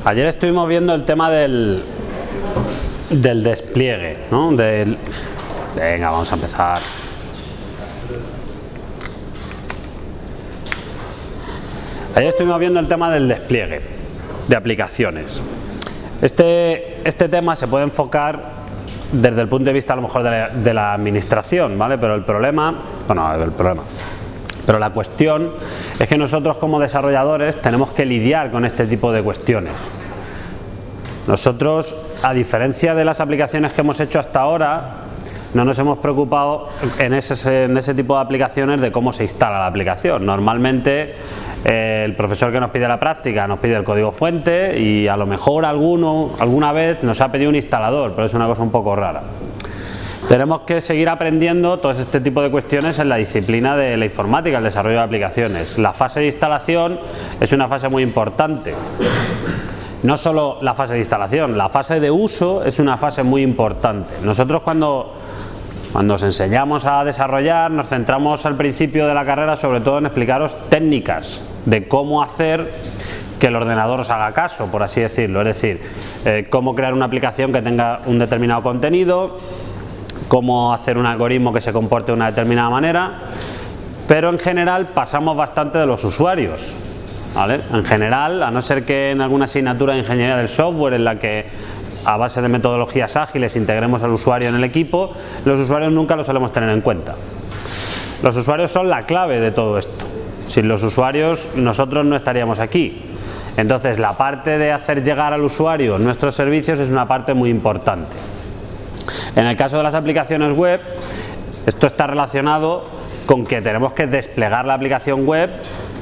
Ayer estuvimos viendo el tema del despliegue, ¿no? Venga, vamos a empezar. Ayer estuvimos viendo el tema del despliegue de aplicaciones. Este tema se puede enfocar desde el punto de vista a lo mejor de la administración, ¿vale? Pero pero la cuestión es que nosotros como desarrolladores tenemos que lidiar con este tipo de cuestiones. Nosotros, a diferencia de las aplicaciones que hemos hecho hasta ahora, no nos hemos preocupado en ese tipo de aplicaciones de cómo se instala la aplicación. Normalmente el profesor que nos pide la práctica nos pide el código fuente y a lo mejor alguna vez nos ha pedido un instalador, pero es una cosa un poco rara. Tenemos que seguir aprendiendo todo este tipo de cuestiones en la disciplina de la informática, el desarrollo de aplicaciones. La fase de instalación es una fase muy importante. No solo la fase de instalación, la fase de uso es una fase muy importante. Nosotros cuando os enseñamos a desarrollar, nos centramos al principio de la carrera sobre todo en explicaros técnicas de cómo hacer que el ordenador os haga caso, por así decirlo. Es decir, cómo crear una aplicación que tenga un determinado contenido, cómo hacer un algoritmo que se comporte de una determinada manera, pero en general pasamos bastante de los usuarios, ¿vale? En general, a no ser que en alguna asignatura de ingeniería del software en la que a base de metodologías ágiles integremos al usuario en el equipo, los usuarios nunca los solemos tener en cuenta. Los usuarios son la clave de todo esto. Sin los usuarios nosotros no estaríamos aquí. Entonces la parte de hacer llegar al usuario nuestros servicios es una parte muy importante. En el caso de las aplicaciones web, esto está relacionado con que tenemos que desplegar la aplicación web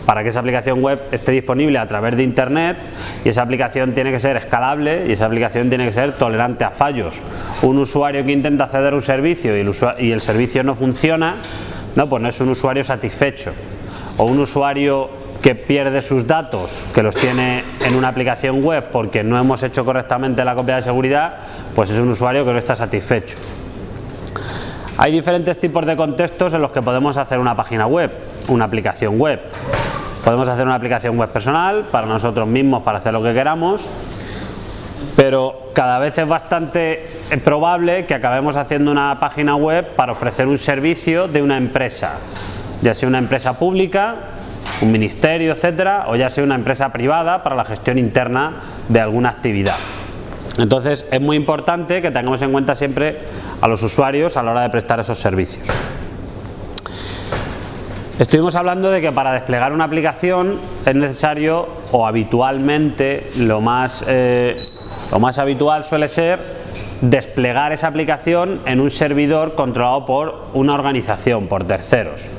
para que esa aplicación web esté disponible a través de internet, y esa aplicación tiene que ser escalable y esa aplicación tiene que ser tolerante a fallos. Un usuario que intenta acceder a un servicio y el servicio no funciona, pues no es un usuario satisfecho. O un usuario que pierde sus datos, que los tiene en una aplicación web porque no hemos hecho correctamente la copia de seguridad, pues es un usuario que no está satisfecho. Hay diferentes tipos de contextos en los que podemos hacer una página web, una aplicación web. Podemos hacer una aplicación web personal para nosotros mismos, para hacer lo que queramos, pero cada vez es bastante probable que acabemos haciendo una página web para ofrecer un servicio de una empresa, ya sea una empresa pública, un ministerio, etcétera, o ya sea una empresa privada para la gestión interna de alguna actividad. Entonces es muy importante que tengamos en cuenta siempre a los usuarios a la hora de prestar esos servicios. Estuvimos hablando de que para desplegar una aplicación es necesario, o habitualmente lo más habitual suele ser desplegar esa aplicación en un servidor controlado por una organización, por terceros.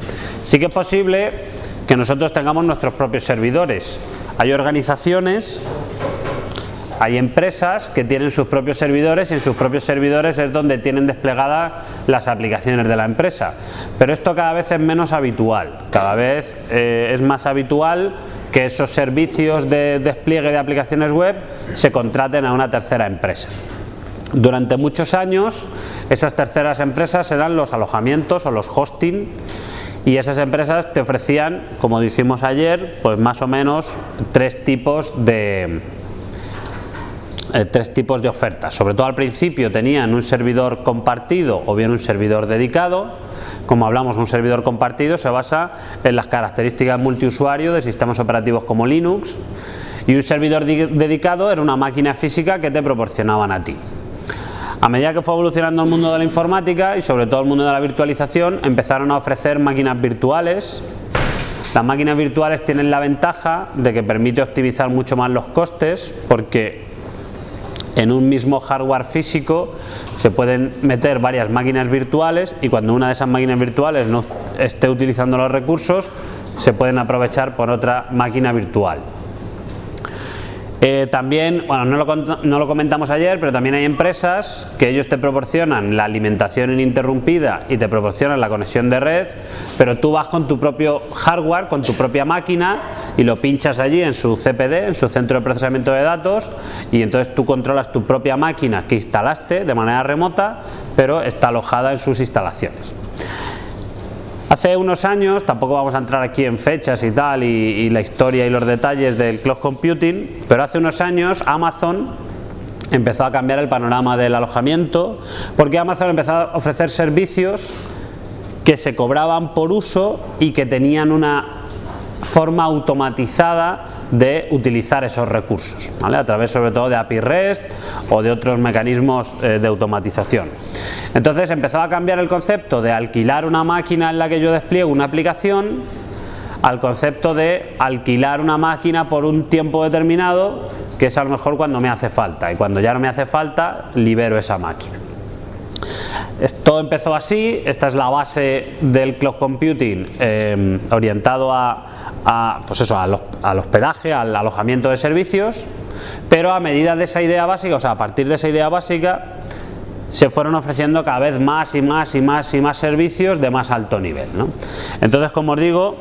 Sí que es posible que nosotros tengamos nuestros propios servidores. Hay organizaciones, hay empresas que tienen sus propios servidores y en sus propios servidores es donde tienen desplegadas las aplicaciones de la empresa. Pero esto cada vez es menos habitual, cada vez es más habitual que esos servicios de despliegue de aplicaciones web se contraten a una tercera empresa. Durante muchos años esas terceras empresas eran los alojamientos o los hosting, y esas empresas te ofrecían, como dijimos ayer, pues más o menos tres tipos de ofertas. Sobre todo al principio tenían un servidor compartido o bien un servidor dedicado. Como hablamos, un servidor compartido se basa en las características multiusuario de sistemas operativos como Linux, y un servidor dedicado era una máquina física que te proporcionaban a ti. A medida que fue evolucionando el mundo de la informática y sobre todo el mundo de la virtualización, empezaron a ofrecer máquinas virtuales. Las máquinas virtuales tienen la ventaja de que permite optimizar mucho más los costes, porque en un mismo hardware físico se pueden meter varias máquinas virtuales, y cuando una de esas máquinas virtuales no esté utilizando los recursos, se pueden aprovechar por otra máquina virtual. También, bueno, no lo comentamos ayer, pero también hay empresas que ellos te proporcionan la alimentación ininterrumpida y te proporcionan la conexión de red, pero tú vas con tu propio hardware, con tu propia máquina, y lo pinchas allí en su CPD, en su centro de procesamiento de datos, y entonces tú controlas tu propia máquina que instalaste de manera remota, pero está alojada en sus instalaciones. Hace unos años, tampoco vamos a entrar aquí en fechas y tal, y la historia y los detalles del cloud computing, pero hace unos años Amazon empezó a cambiar el panorama del alojamiento, porque Amazon empezó a ofrecer servicios que se cobraban por uso y que tenían una forma automatizada de utilizar esos recursos, ¿vale? A través sobre todo de API REST o de otros mecanismos de automatización. Entonces empezó a cambiar el concepto de alquilar una máquina en la que yo despliego una aplicación al concepto de alquilar una máquina por un tiempo determinado, que es a lo mejor cuando me hace falta, y cuando ya no me hace falta libero esa máquina. Esto empezó así, esta es la base del cloud computing orientado pues eso, al hospedaje, al alojamiento de servicios, pero a medida de esa idea básica, o sea, a partir de esa idea básica, se fueron ofreciendo cada vez más y más y más y más servicios de más alto nivel, ¿no? Entonces, como os digo,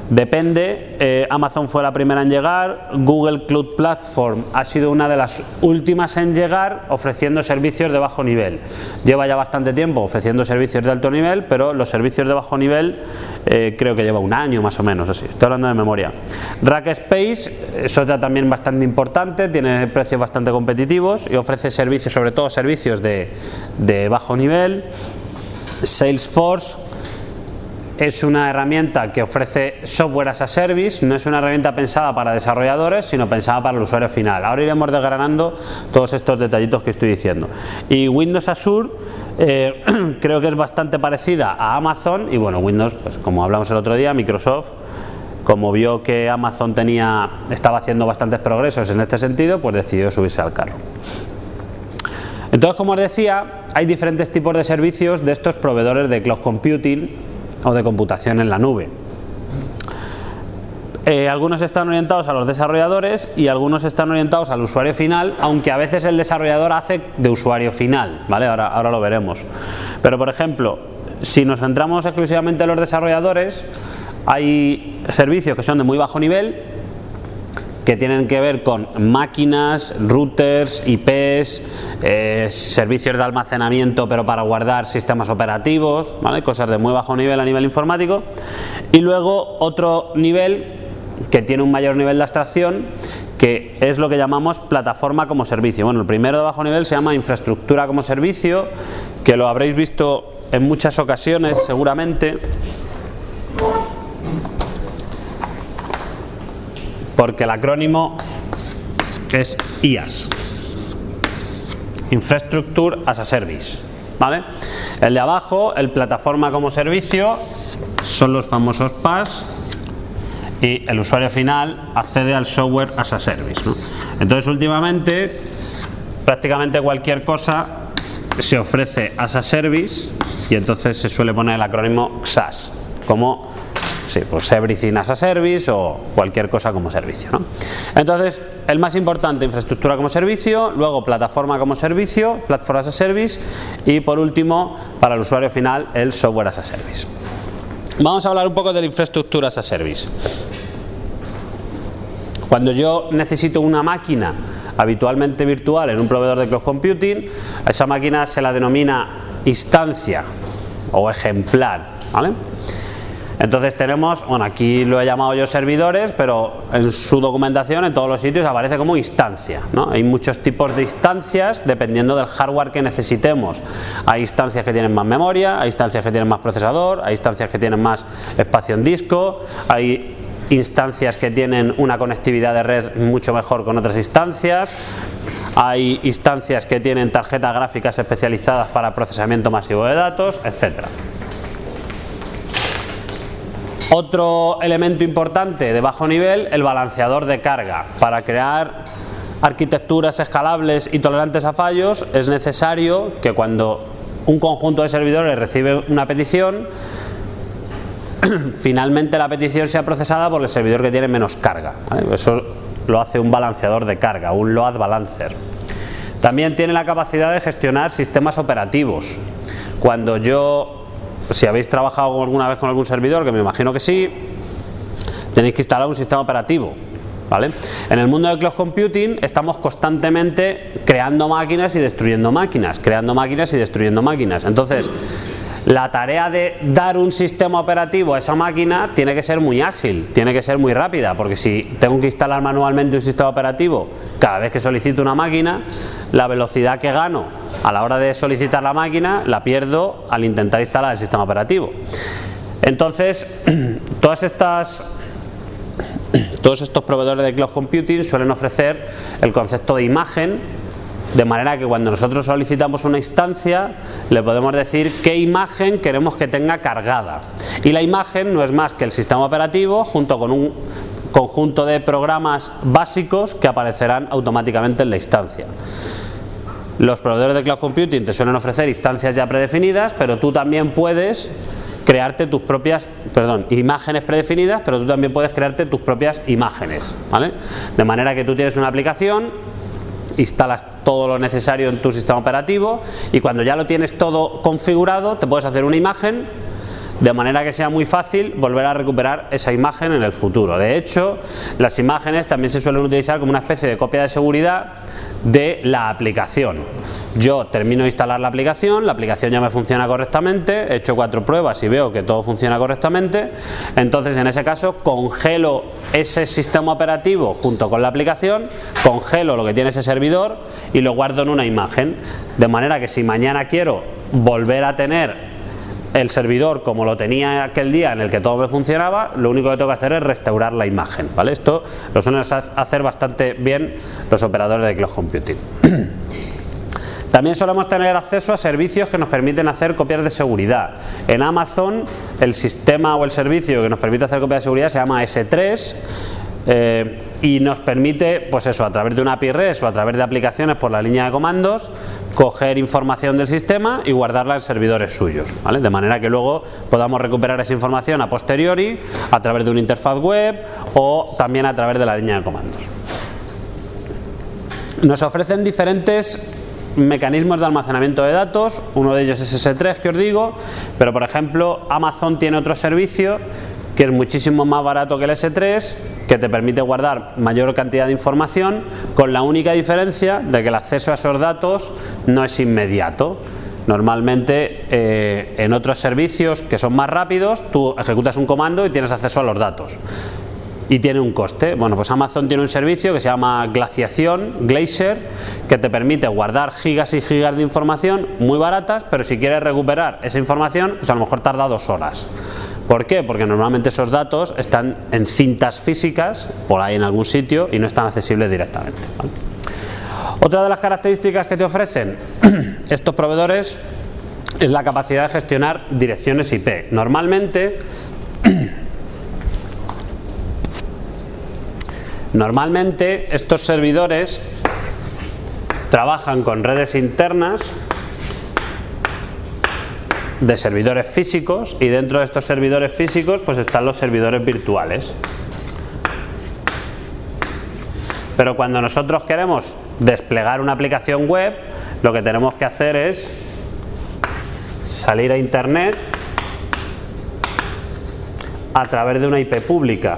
depende, Amazon fue la primera en llegar, Google Cloud Platform ha sido una de las últimas en llegar ofreciendo servicios de bajo nivel. Lleva ya bastante tiempo ofreciendo servicios de alto nivel, pero los servicios de bajo nivel creo que lleva un año más o menos, así, estoy hablando de memoria. Rackspace es otra también bastante importante, tiene precios bastante competitivos y ofrece servicios, sobre todo servicios de bajo nivel. Salesforce es una herramienta que ofrece software as a service, no es una herramienta pensada para desarrolladores, sino pensada para el usuario final. Ahora iremos desgranando todos estos detallitos que estoy diciendo. Y Windows Azure creo que es bastante parecida a Amazon, y bueno, Windows, pues como hablamos el otro día, Microsoft, como vio que Amazon estaba haciendo bastantes progresos en este sentido, pues decidió subirse al carro. Entonces, como os decía, hay diferentes tipos de servicios de estos proveedores de cloud computing o de computación en la nube. Algunos están orientados a los desarrolladores y algunos están orientados al usuario final, aunque a veces el desarrollador hace de usuario final, ¿vale? Ahora lo veremos. Pero, por ejemplo, si nos centramos exclusivamente en los desarrolladores, hay servicios que son de muy bajo nivel, que tienen que ver con máquinas, routers, IPs, servicios de almacenamiento pero para guardar sistemas operativos, ¿vale? Cosas de muy bajo nivel a nivel informático. Y luego otro nivel que tiene un mayor nivel de abstracción, que es lo que llamamos plataforma como servicio. Bueno, el primero de bajo nivel se llama infraestructura como servicio, que lo habréis visto en muchas ocasiones seguramente, porque el acrónimo es IaaS, Infrastructure as a Service, ¿vale? El de abajo, el plataforma como servicio, son los famosos PaaS, y el usuario final accede al software as a service, ¿no? Entonces, últimamente, prácticamente cualquier cosa se ofrece as a service, y entonces se suele poner el acrónimo XaaS, como sí, pues everything as a service o cualquier cosa como servicio, ¿no? Entonces, el más importante, infraestructura como servicio, luego plataforma como servicio, platform as a service, y por último, para el usuario final, el software as a service. Vamos a hablar un poco de la infraestructura as a service. Cuando yo necesito una máquina habitualmente virtual en un proveedor de cloud computing, a esa máquina se la denomina instancia o ejemplar, ¿vale? Entonces tenemos, bueno, aquí lo he llamado yo servidores, pero en su documentación en todos los sitios aparece como instancia, ¿no? Hay muchos tipos de instancias dependiendo del hardware que necesitemos. Hay instancias que tienen más memoria, hay instancias que tienen más procesador, hay instancias que tienen más espacio en disco, hay instancias que tienen una conectividad de red mucho mejor con otras instancias, hay instancias que tienen tarjetas gráficas especializadas para procesamiento masivo de datos, etcétera. Otro elemento importante de bajo nivel, el balanceador de carga. Para crear arquitecturas escalables y tolerantes a fallos, es necesario que cuando un conjunto de servidores recibe una petición, finalmente la petición sea procesada por el servidor que tiene menos carga, ¿vale? Eso lo hace un balanceador de carga, un load balancer. También tiene la capacidad de gestionar sistemas operativos. Cuando si habéis trabajado alguna vez con algún servidor, que me imagino que sí, tenéis que instalar un sistema operativo, ¿vale? En el mundo del cloud computing estamos constantemente creando máquinas y destruyendo máquinas, creando máquinas y destruyendo máquinas. Entonces, La tarea de dar un sistema operativo a esa máquina tiene que ser muy ágil, tiene que ser muy rápida, porque si tengo que instalar manualmente un sistema operativo cada vez que solicito una máquina, la velocidad que gano a la hora de solicitar la máquina la pierdo al intentar instalar el sistema operativo. Entonces, todos estos proveedores de cloud computing suelen ofrecer el concepto de imagen, de manera que cuando nosotros solicitamos una instancia le podemos decir qué imagen queremos que tenga cargada, y la imagen no es más que el sistema operativo junto con un conjunto de programas básicos que aparecerán automáticamente en la instancia. Los proveedores de cloud computing te suelen ofrecer instancias ya predefinidas, pero tú también puedes crearte tus propias, imágenes predefinidas, pero tú también puedes crearte tus propias imágenes, ¿vale? De manera que tú tienes una aplicación, instalas todo lo necesario en tu sistema operativo y cuando ya lo tienes todo configurado te puedes hacer una imagen, de manera que sea muy fácil volver a recuperar esa imagen en el futuro. De hecho, las imágenes también se suelen utilizar como una especie de copia de seguridad de la aplicación. Yo termino de instalar la aplicación ya me funciona correctamente, he hecho 4 pruebas y veo que todo funciona correctamente, entonces en ese caso congelo ese sistema operativo junto con la aplicación, congelo lo que tiene ese servidor y lo guardo en una imagen, de manera que si mañana quiero volver a tener el servidor como lo tenía aquel día en el que todo me funcionaba, lo único que tengo que hacer es restaurar la imagen, ¿vale? Esto lo suelen hacer bastante bien los operadores de cloud computing. También solemos tener acceso a servicios que nos permiten hacer copias de seguridad. En Amazon el sistema o el servicio que nos permite hacer copias de seguridad se llama S3 y nos permite, pues eso, a través de una API REST o a través de aplicaciones por la línea de comandos, coger información del sistema y guardarla en servidores suyos, ¿vale? De manera que luego podamos recuperar esa información a posteriori a través de una interfaz web o también a través de la línea de comandos. Nos ofrecen diferentes mecanismos de almacenamiento de datos, uno de ellos es S3 que os digo, pero por ejemplo Amazon tiene otro servicio que es muchísimo más barato que el S3, que te permite guardar mayor cantidad de información, con la única diferencia de que el acceso a esos datos no es inmediato. Normalmente en otros servicios que son más rápidos, tú ejecutas un comando y tienes acceso a los datos. Y tiene un coste. Bueno, pues Amazon tiene un servicio que se llama glaciación, Glacier, que te permite guardar gigas y gigas de información muy baratas, pero si quieres recuperar esa información, pues a lo mejor tarda 2 horas. ¿Por qué? Porque normalmente esos datos están en cintas físicas, por ahí en algún sitio, y no están accesibles directamente, ¿vale? Otra de las características que te ofrecen estos proveedores es la capacidad de gestionar direcciones IP. Normalmente estos servidores trabajan con redes internas de servidores físicos y dentro de estos servidores físicos pues están los servidores virtuales. Pero cuando nosotros queremos desplegar una aplicación web, lo que tenemos que hacer es salir a internet a través de una IP pública,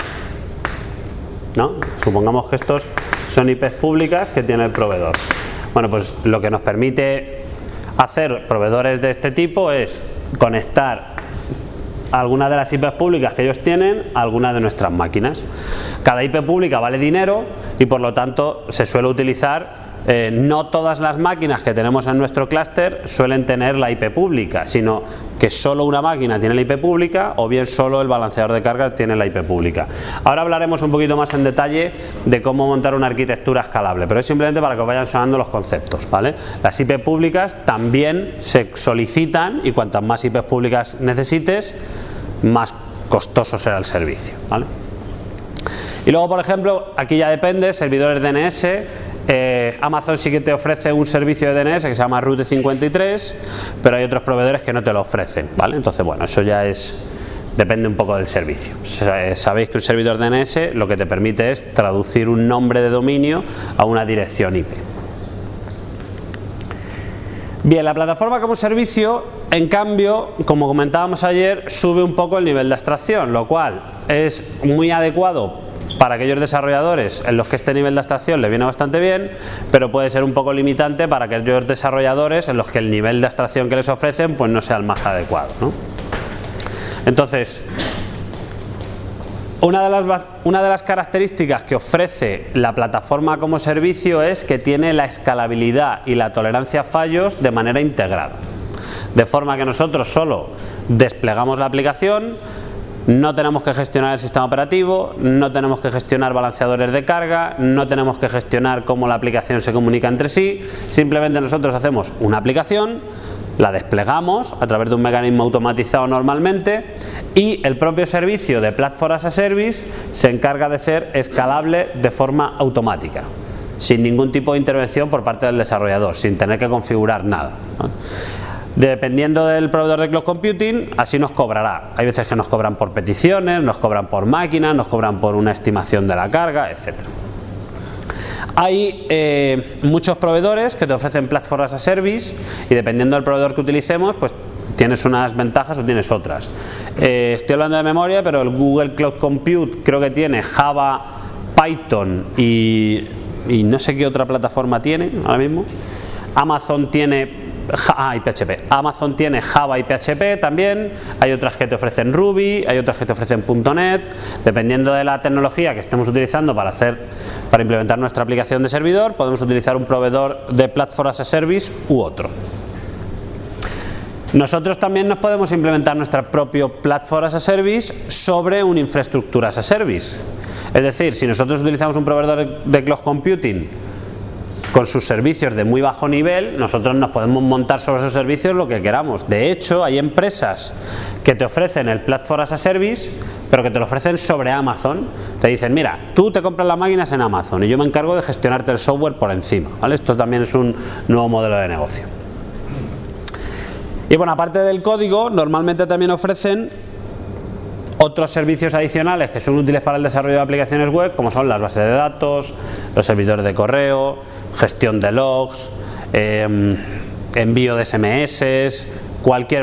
¿no? Supongamos que estos son IPs públicas que tiene el proveedor. Bueno, pues lo que nos permite hacer proveedores de este tipo es conectar algunas de las IPs públicas que ellos tienen a algunas de nuestras máquinas. Cada IP pública vale dinero y por lo tanto se suele utilizar, no todas las máquinas que tenemos en nuestro clúster suelen tener la IP pública, sino que solo una máquina tiene la IP pública o bien solo el balanceador de carga tiene la IP pública. Ahora hablaremos un poquito más en detalle de cómo montar una arquitectura escalable, pero es simplemente para que os vayan sonando los conceptos, ¿vale? Las IP públicas también se solicitan y cuantas más IPs públicas necesites, más costoso será el servicio, ¿vale? Y luego, por ejemplo, aquí ya depende, servidores DNS. Amazon sí que te ofrece un servicio de DNS que se llama Route 53, pero hay otros proveedores que no te lo ofrecen, ¿vale? Entonces, bueno, eso ya depende un poco del servicio. Sabéis que un servidor DNS lo que te permite es traducir un nombre de dominio a una dirección IP. Bien, la plataforma como servicio, en cambio, como comentábamos ayer, sube un poco el nivel de abstracción, lo cual es muy adecuado para aquellos desarrolladores en los que este nivel de abstracción les viene bastante bien, pero puede ser un poco limitante para aquellos desarrolladores en los que el nivel de abstracción que les ofrecen pues no sea el más adecuado, ¿no? Entonces, una de las características que ofrece la plataforma como servicio es que tiene la escalabilidad y la tolerancia a fallos de manera integrada. De forma que nosotros solo desplegamos la aplicación, no tenemos que gestionar el sistema operativo, no tenemos que gestionar balanceadores de carga, no tenemos que gestionar cómo la aplicación se comunica entre sí, simplemente nosotros hacemos una aplicación, la desplegamos a través de un mecanismo automatizado normalmente y el propio servicio de Platform as a Service se encarga de ser escalable de forma automática, sin ningún tipo de intervención por parte del desarrollador, sin tener que configurar nada, ¿no? Dependiendo del proveedor de Cloud Computing, así nos cobrará. Hay veces que nos cobran por peticiones, nos cobran por máquinas, nos cobran por una estimación de la carga, etc. Hay muchos proveedores que te ofrecen Platform as a Service y dependiendo del proveedor que utilicemos, pues tienes unas ventajas o tienes otras. Estoy hablando de memoria, pero el Google Cloud Compute creo que tiene Java, Python y no sé qué otra plataforma tiene ahora mismo. Amazon tiene y PHP. Amazon tiene Java y PHP también, hay otras que te ofrecen Ruby, hay otras que te ofrecen .NET, dependiendo de la tecnología que estemos utilizando para implementar nuestra aplicación de servidor, podemos utilizar un proveedor de Platform as a Service u otro. Nosotros también nos podemos implementar nuestra propia Platform as a Service sobre una infraestructura as a Service. Es decir, si nosotros utilizamos un proveedor de Cloud Computing con sus servicios de muy bajo nivel, nosotros nos podemos montar sobre esos servicios lo que queramos. De hecho, hay empresas que te ofrecen el Platform as a Service, pero que te lo ofrecen sobre Amazon. Te dicen, mira, tú te compras las máquinas en Amazon y yo me encargo de gestionarte el software por encima, ¿vale? Esto también es un nuevo modelo de negocio. Y bueno, aparte del código, normalmente también ofrecen otros servicios adicionales que son útiles para el desarrollo de aplicaciones web, como son las bases de datos, los servidores de correo, gestión de logs, envío de SMS,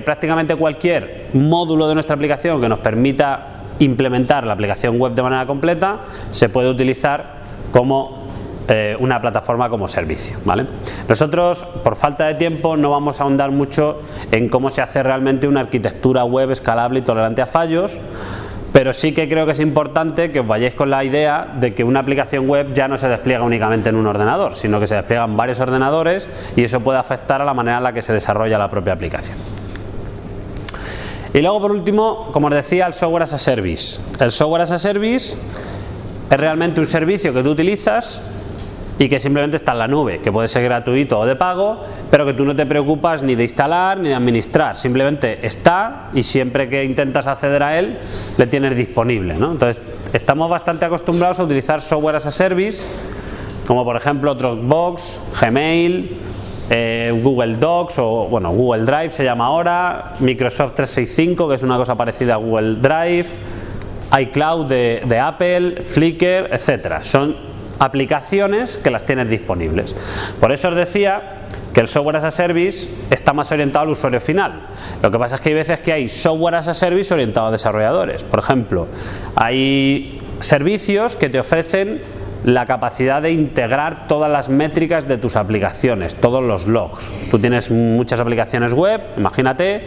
prácticamente cualquier módulo de nuestra aplicación que nos permita implementar la aplicación web de manera completa se puede utilizar como una plataforma como servicio, ¿vale? Nosotros, por falta de tiempo, no vamos a ahondar mucho en cómo se hace realmente una arquitectura web escalable y tolerante a fallos, pero sí que creo que es importante que os vayáis con la idea de que una aplicación web ya no se despliega únicamente en un ordenador, sino que se despliega en varios ordenadores y eso puede afectar a la manera en la que se desarrolla la propia aplicación. Y luego, por último, como os decía, el Software as a Service. El Software as a Service es realmente un servicio que tú utilizas y que simplemente está en la nube, que puede ser gratuito o de pago, pero que tú no te preocupas ni de instalar ni de administrar, simplemente está y siempre que intentas acceder a él le tienes disponible, ¿no? Entonces estamos bastante acostumbrados a utilizar Software as a Service, como por ejemplo Dropbox, Gmail, Google Docs o bueno, Google Drive se llama ahora, Microsoft 365 que es una cosa parecida a Google Drive, iCloud de Apple, Flickr, etcétera. Son aplicaciones que las tienes disponibles. Por eso os decía que el Software as a Service está más orientado al usuario final. Lo que pasa es que hay veces que hay Software as a Service orientado a desarrolladores. Por ejemplo, hay servicios que te ofrecen la capacidad de integrar todas las métricas de tus aplicaciones, todos los logs. Tú tienes muchas aplicaciones web, imagínate,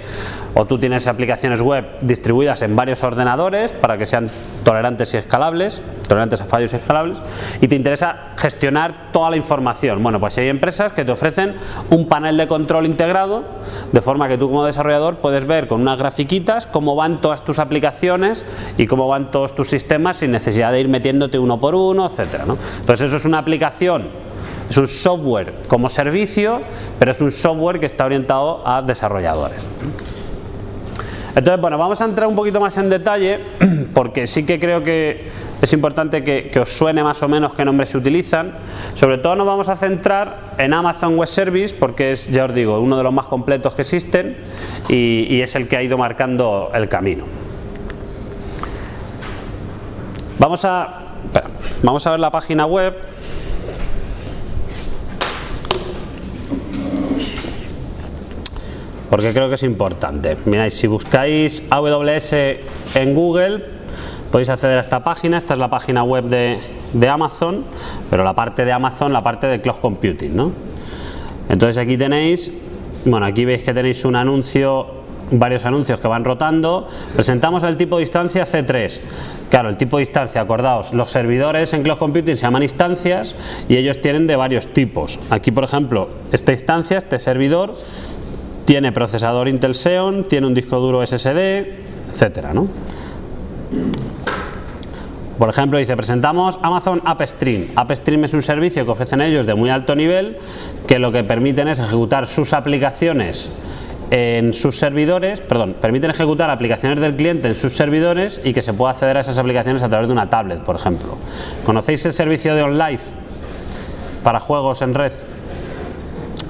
o tú tienes aplicaciones web distribuidas en varios ordenadores para que sean tolerantes y escalables, tolerantes a fallos y escalables, y te interesa gestionar toda la información. Bueno, pues hay empresas que te ofrecen un panel de control integrado, de forma que tú como desarrollador puedes ver con unas grafiquitas cómo van todas tus aplicaciones y cómo van todos tus sistemas sin necesidad de ir metiéndote uno por uno, etcétera, ¿no? Entonces eso es una aplicación, es un software como servicio, pero es un software que está orientado a desarrolladores. Entonces, bueno, vamos a entrar un poquito más en detalle porque sí que creo que es importante que os suene más o menos qué nombres se utilizan. Sobre todo nos vamos a centrar en Amazon Web Service porque es, ya os digo, uno de los más completos que existen y es el que ha ido marcando el camino. Vamos a ver la página web. Porque creo que es importante. Miráis, si buscáis AWS en Google, podéis acceder a esta página. Esta es la página web de Amazon, pero la parte de Amazon, la parte de Cloud Computing, ¿no? Entonces aquí tenéis, bueno, aquí veis que tenéis un anuncio, varios anuncios que van rotando. Presentamos el tipo de instancia C3. Claro, el tipo de instancia, acordaos, los servidores en Cloud Computing se llaman instancias y ellos tienen de varios tipos. Aquí, por ejemplo, esta instancia, este servidor, tiene procesador Intel Xeon, tiene un disco duro SSD, etcétera, ¿no? Por ejemplo, dice, presentamos Amazon AppStream. AppStream es un servicio que ofrecen ellos de muy alto nivel, que lo que permiten es ejecutar sus aplicaciones en sus servidores, permiten ejecutar aplicaciones del cliente en sus servidores y que se pueda acceder a esas aplicaciones a través de una tablet, por ejemplo. ¿Conocéis el servicio de OnLive para juegos en red?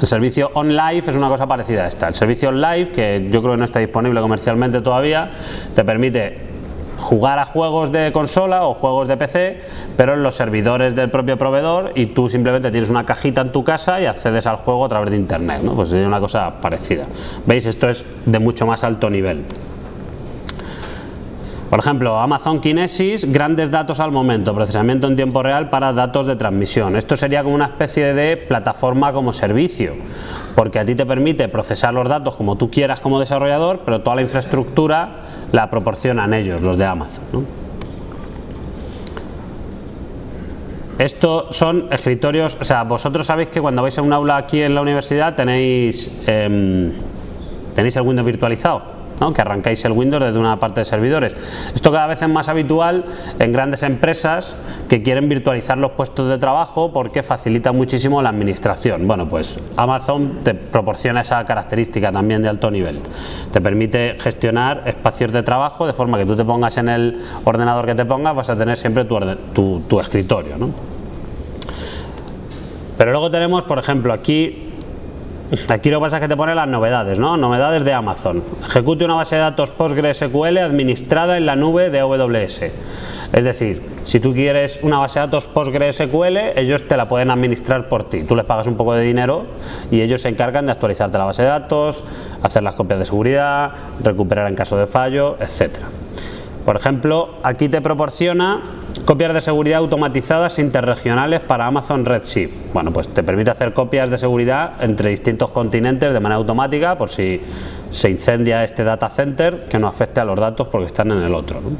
El servicio OnLive es una cosa parecida a esta. El servicio OnLive, que yo creo que no está disponible comercialmente todavía, te permite jugar a juegos de consola o juegos de PC, pero en los servidores del propio proveedor, y tú simplemente tienes una cajita en tu casa y accedes al juego a través de internet, ¿no? Pues sería una cosa parecida. ¿Veis? Esto es de mucho más alto nivel. Por ejemplo, Amazon Kinesis, grandes datos al momento, procesamiento en tiempo real para datos de transmisión. Esto sería como una especie de plataforma como servicio, porque a ti te permite procesar los datos como tú quieras como desarrollador, pero toda la infraestructura la proporcionan ellos, los de Amazon, ¿no? Estos son escritorios, o sea, vosotros sabéis que cuando vais a un aula aquí en la universidad tenéis el Windows virtualizado, ¿no? Que arrancáis el Windows desde una parte de servidores. Esto cada vez es más habitual en grandes empresas que quieren virtualizar los puestos de trabajo porque facilita muchísimo la administración. Bueno, pues Amazon te proporciona esa característica también de alto nivel. Te permite gestionar espacios de trabajo de forma que tú te pongas en el ordenador que te pongas, vas a tener siempre tu escritorio, ¿no? Pero luego tenemos, por ejemplo, aquí lo que pasa es que te pone las novedades, ¿no? Novedades de Amazon. Ejecute una base de datos PostgreSQL administrada en la nube de AWS. Es decir, si tú quieres una base de datos PostgreSQL, ellos te la pueden administrar por ti. Tú les pagas un poco de dinero y ellos se encargan de actualizarte la base de datos, hacer las copias de seguridad, recuperar en caso de fallo, etcétera. Por ejemplo, aquí te proporciona copias de seguridad automatizadas interregionales para Amazon Redshift. Bueno, pues te permite hacer copias de seguridad entre distintos continentes de manera automática por si se incendia este data center, que no afecte a los datos porque están en el otro, ¿no?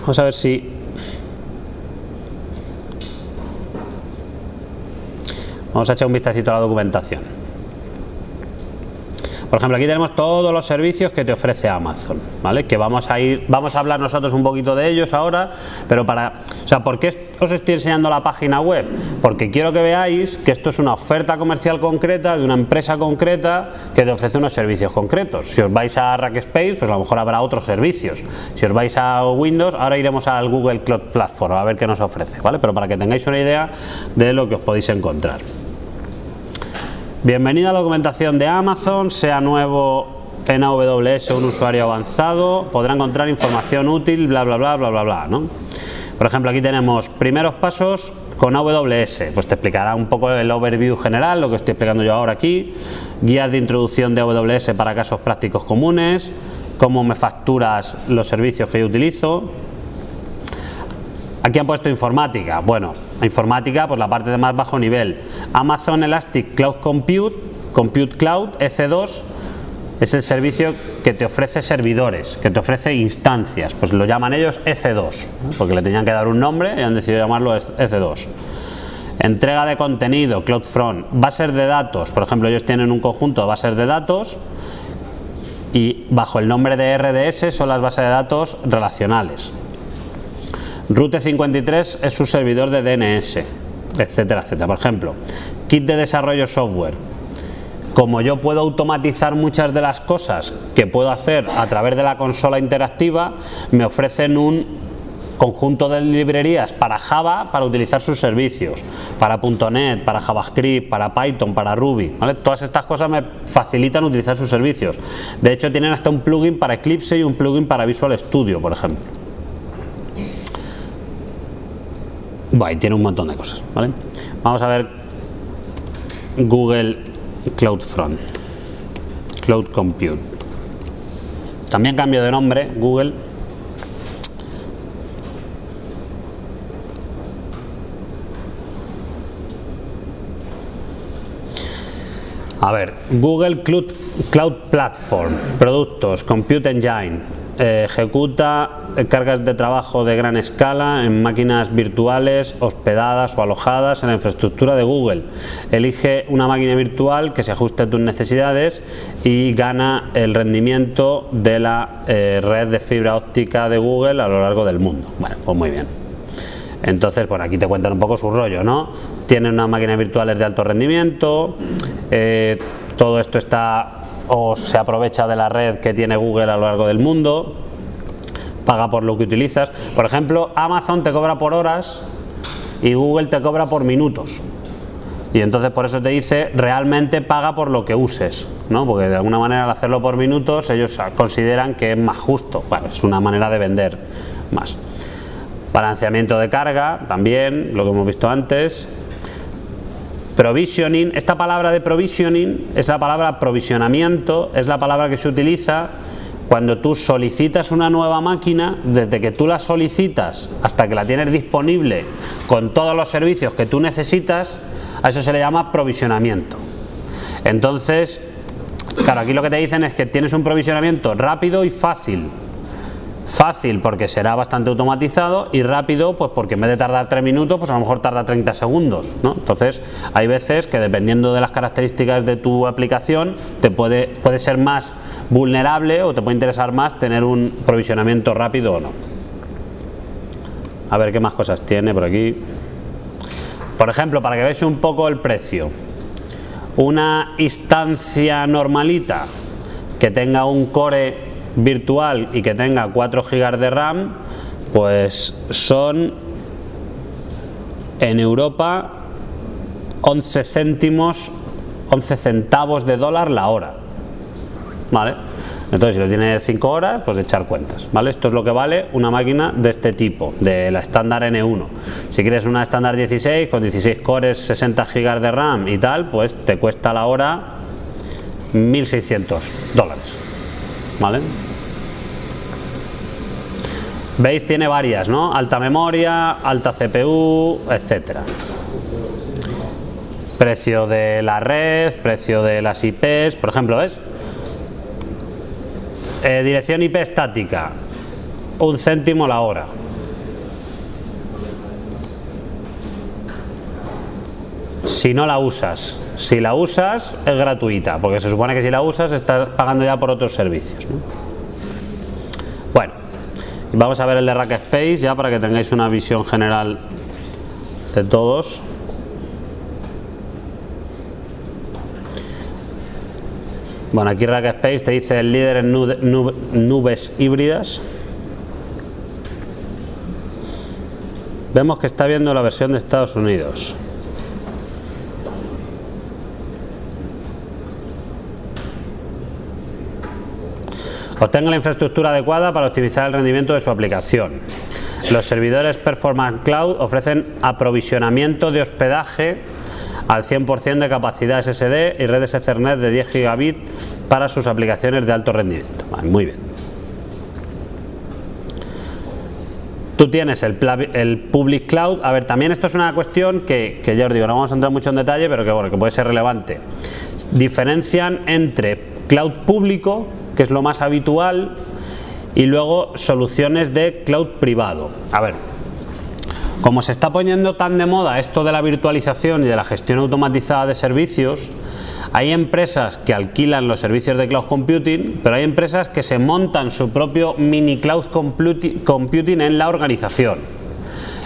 Vamos a ver si... Vamos a echar un vistacito a la documentación. Por ejemplo, aquí tenemos todos los servicios que te ofrece Amazon, ¿vale? Que vamos a hablar nosotros un poquito de ellos ahora, pero ¿por qué os estoy enseñando la página web? Porque quiero que veáis que esto es una oferta comercial concreta de una empresa concreta que te ofrece unos servicios concretos. Si os vais a Rackspace, pues a lo mejor habrá otros servicios. Si os vais a Windows, ahora iremos al Google Cloud Platform a ver qué nos ofrece, ¿vale? Pero para que tengáis una idea de lo que os podéis encontrar. Bienvenido a la documentación de Amazon, sea nuevo en AWS o un usuario avanzado, podrá encontrar información útil, bla bla bla bla bla bla, ¿no? Por ejemplo, aquí tenemos primeros pasos con AWS, pues te explicará un poco el overview general, lo que estoy explicando yo ahora aquí, guías de introducción de AWS para casos prácticos comunes, cómo me facturas los servicios que yo utilizo. Aquí han puesto informática. Bueno, informática, pues la parte de más bajo nivel. Amazon Elastic Cloud Compute Cloud EC2 es el servicio que te ofrece servidores, que te ofrece instancias. Pues lo llaman ellos EC2, porque le tenían que dar un nombre y han decidido llamarlo EC2. Entrega de contenido, CloudFront. Bases de datos, por ejemplo, ellos tienen un conjunto de bases de datos y bajo el nombre de RDS son las bases de datos relacionales. Route 53 es su servidor de DNS, etcétera, etcétera. Por ejemplo, kit de desarrollo software. Como yo puedo automatizar muchas de las cosas que puedo hacer a través de la consola interactiva, me ofrecen un conjunto de librerías para Java para utilizar sus servicios, para .NET, para JavaScript, para Python, para Ruby, ¿vale? Todas estas cosas me facilitan utilizar sus servicios. De hecho, tienen hasta un plugin para Eclipse y un plugin para Visual Studio, por ejemplo. Bueno, tiene un montón de cosas, ¿vale? Vamos a ver Google CloudFront, Cloud Compute. También cambio de nombre, Google. A ver, Google Cloud Platform, productos, Compute Engine, ejecuta cargas de trabajo de gran escala en máquinas virtuales hospedadas o alojadas en la infraestructura de Google. Elige una máquina virtual que se ajuste a tus necesidades y gana el rendimiento de la red de fibra óptica de Google a lo largo del mundo. Bueno, pues muy bien. Entonces, bueno, aquí te cuentan un poco su rollo, ¿no? Tienen unas máquinas virtuales de alto rendimiento, todo esto está o se aprovecha de la red que tiene Google a lo largo del mundo, paga por lo que utilizas. Por ejemplo, Amazon te cobra por horas y Google te cobra por minutos. Y entonces por eso te dice realmente paga por lo que uses, ¿no? Porque de alguna manera al hacerlo por minutos ellos consideran que es más justo. Bueno, es una manera de vender más. Balanceamiento de carga, también, lo que hemos visto antes. Provisioning, esta palabra de provisioning es la palabra provisionamiento, es la palabra que se utiliza cuando tú solicitas una nueva máquina, desde que tú la solicitas hasta que la tienes disponible con todos los servicios que tú necesitas, a eso se le llama provisionamiento. Entonces, claro, aquí lo que te dicen es que tienes un provisionamiento rápido y fácil. Fácil porque será bastante automatizado y rápido pues porque en vez de tardar 3 minutos pues a lo mejor tarda 30 segundos, ¿no? Entonces hay veces que dependiendo de las características de tu aplicación te puede ser más vulnerable o te puede interesar más tener un provisionamiento rápido o no. A ver qué más cosas tiene por aquí. Por ejemplo, para que veáis un poco el precio, una instancia normalita que tenga un core virtual y que tenga 4 GB de RAM, pues son en Europa 11 centavos de dólar la hora, ¿vale? Entonces si lo tiene 5 horas, pues echar cuentas, ¿vale? Esto es lo que vale una máquina de este tipo, de la estándar N1. Si quieres una estándar 16 con 16 cores, 60 GB de RAM y tal, pues te cuesta la hora $1.600, ¿vale? ¿Veis? Tiene varias, ¿no? Alta memoria, alta CPU, etcétera. Precio de la red, precio de las IPs, por ejemplo, ¿ves? Dirección IP estática, 1 céntimo la hora. Si no la usas, si la usas es gratuita, porque se supone que si la usas estás pagando ya por otros servicios, ¿no? Bueno, vamos a ver el de Rackspace ya para que tengáis una visión general de todos. Bueno, aquí Rackspace te dice el líder en nubes híbridas. Vemos que está viendo la versión de Estados Unidos. Obtenga la infraestructura adecuada para optimizar el rendimiento de su aplicación. Los servidores Performance Cloud ofrecen aprovisionamiento de hospedaje al 100% de capacidad SSD y redes Ethernet de 10 gigabits para sus aplicaciones de alto rendimiento. Vale, muy bien. Tú tienes el Public Cloud. A ver, también esto es una cuestión que ya os digo, no vamos a entrar mucho en detalle, pero que, bueno, que puede ser relevante. Diferencian entre cloud público, que es lo más habitual, y luego soluciones de cloud privado. A ver, como se está poniendo tan de moda esto de la virtualización y de la gestión automatizada de servicios, hay empresas que alquilan los servicios de cloud computing, pero hay empresas que se montan su propio mini cloud computing en la organización.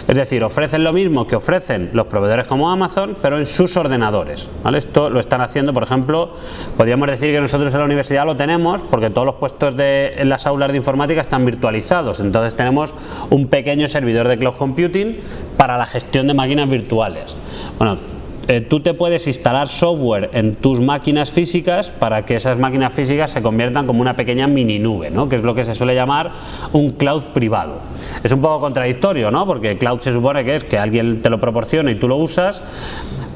Es decir, ofrecen lo mismo que ofrecen los proveedores como Amazon, pero en sus ordenadores, ¿vale? Esto lo están haciendo, por ejemplo, podríamos decir que nosotros en la universidad lo tenemos porque todos los puestos en las aulas de informática están virtualizados. Entonces tenemos un pequeño servidor de cloud computing para la gestión de máquinas virtuales. Bueno, tú te puedes instalar software en tus máquinas físicas para que esas máquinas físicas se conviertan como una pequeña mini nube, ¿no? Que es lo que se suele llamar un cloud privado. Es un poco contradictorio, ¿no? Porque cloud se supone que es que alguien te lo proporciona y tú lo usas,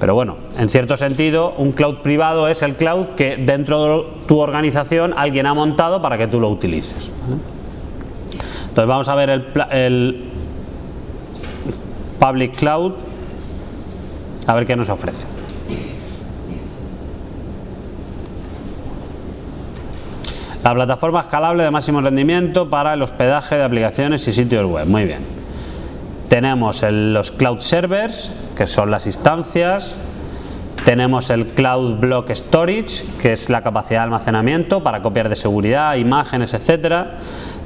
pero bueno, en cierto sentido un cloud privado es el cloud que dentro de tu organización alguien ha montado para que tú lo utilices, ¿vale? Entonces vamos a ver el Public Cloud. A ver qué nos ofrece. La plataforma escalable de máximo rendimiento para el hospedaje de aplicaciones y sitios web. Muy bien. Tenemos los cloud servers, que son las instancias. Tenemos el Cloud Block Storage, que es la capacidad de almacenamiento para copiar de seguridad, imágenes, etcétera.